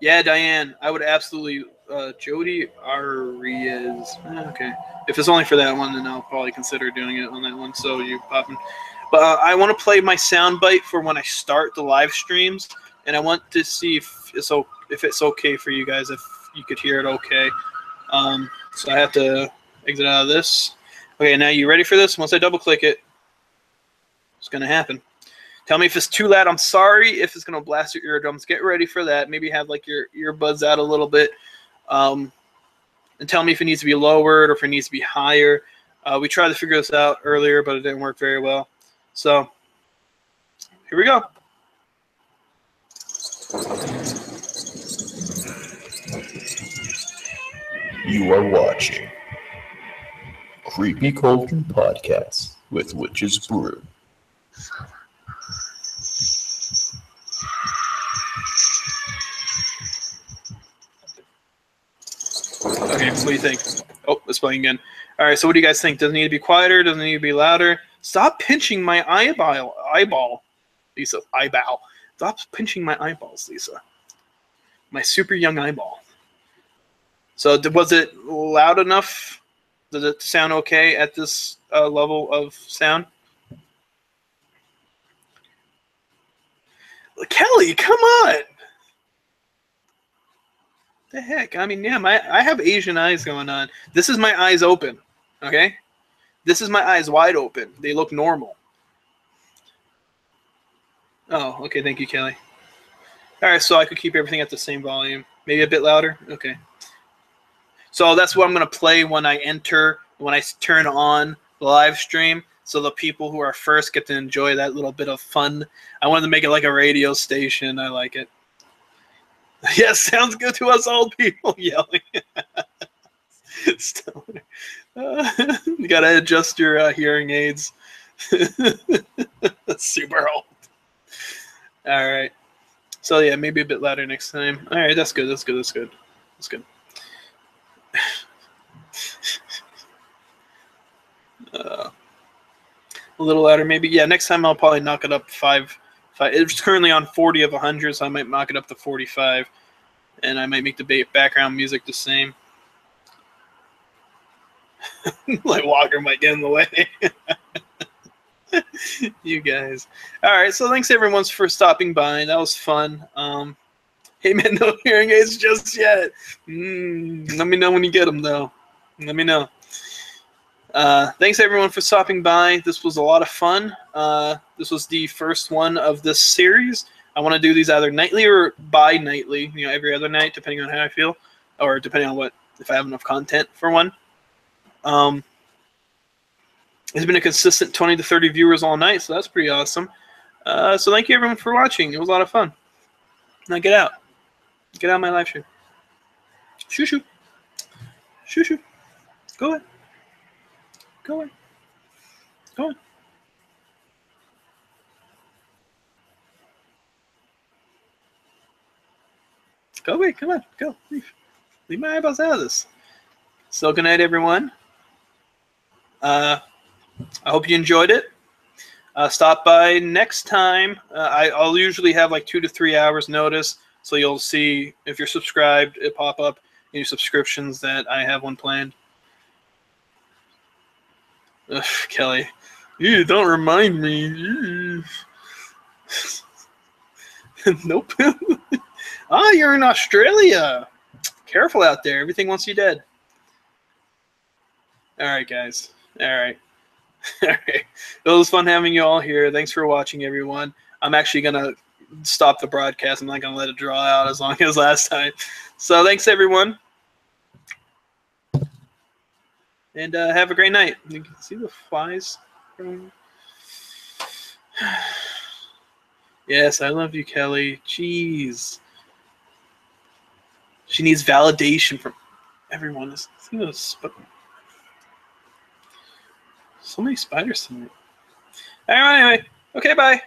Yeah, Diane, I would absolutely. Jody Arias. Okay. If it's only for that one, then I'll probably consider doing it on that one. So you popping. But I want to play my sound bite for when I start the live streams, and I want to see if it's okay for you guys, if you could hear it okay. So I have to exit out of this. Okay, now you ready for this? Once I double click it, it's going to happen. Tell me if it's too loud. I'm sorry if it's going to blast your eardrums. Get ready for that. Maybe have like your earbuds out a little bit. And tell me if it needs to be lowered or if it needs to be higher. We tried to figure this out earlier, but it didn't work very well. So here we go. You are watching Creepy Cauldron Podcast with Witch's Brew. Okay, what do you think? Oh, it's playing again. All right, so what do you guys think? Does it need to be quieter? Does it need to be louder? Stop pinching my eyeball, Lisa. Eyeball. Stop pinching my eyeballs, Lisa. My super young eyeball. So was it loud enough? Did it sound okay at this level of sound? Kelly, come on! The heck? I mean, yeah, I have Asian eyes going on. This is my eyes open, okay? This is my eyes wide open. They look normal. Oh, okay, thank you, Kelly. All right, so I could keep everything at the same volume. Maybe a bit louder? Okay. So that's what I'm going to play when I turn on the live stream, so the people who are first get to enjoy that little bit of fun. I wanted to make it like a radio station. I like it. Yes, sounds good to us old people yelling. Stoner. You gotta adjust your hearing aids. That's super old. All right. So yeah, maybe a bit louder next time. All right, that's good. That's good. That's good. That's good. A little louder, maybe. Yeah, next time I'll probably knock it up five. It's currently on 40 of 100, so I might knock it up to 45, and I might make the background music the same. Like Walker might get in the way. You guys. All right, so thanks everyone for stopping by. That was fun. Hey man, no hearing aids just yet. Let me know when you get them, though. Let me know. Thanks everyone for stopping by. This was a lot of fun. This was the first one of this series. I want to do these either nightly or bi-nightly, every other night, depending on how I feel, or depending on if I have enough content for one. It's been a consistent 20 to 30 viewers all night, so that's pretty awesome. So thank you everyone for watching. It was a lot of fun. Now get out. Get out of my live stream. Shoo shoo. Shoo shoo. Go ahead. Go away. Go on. Go away. Come on. Go. Leave. Leave my eyeballs out of this. So good night, everyone. I hope you enjoyed it. Stop by next time. I'll usually have like 2 to 3 hours notice, so you'll see if you're subscribed, it pop up in your subscriptions that I have one planned. Ugh, Kelly. Ew, don't remind me. Nope. Ah, you're in Australia. Careful out there. Everything wants you dead. All right, guys. All right. All right. It was fun having you all here. Thanks for watching, everyone. I'm actually going to stop the broadcast. I'm not going to let it draw out as long as last time. So thanks, everyone. And have a great night. You can see the flies. Yes, I love you, Kelly. Jeez. She needs validation from everyone. So many spiders tonight. All right, anyway. Okay, bye.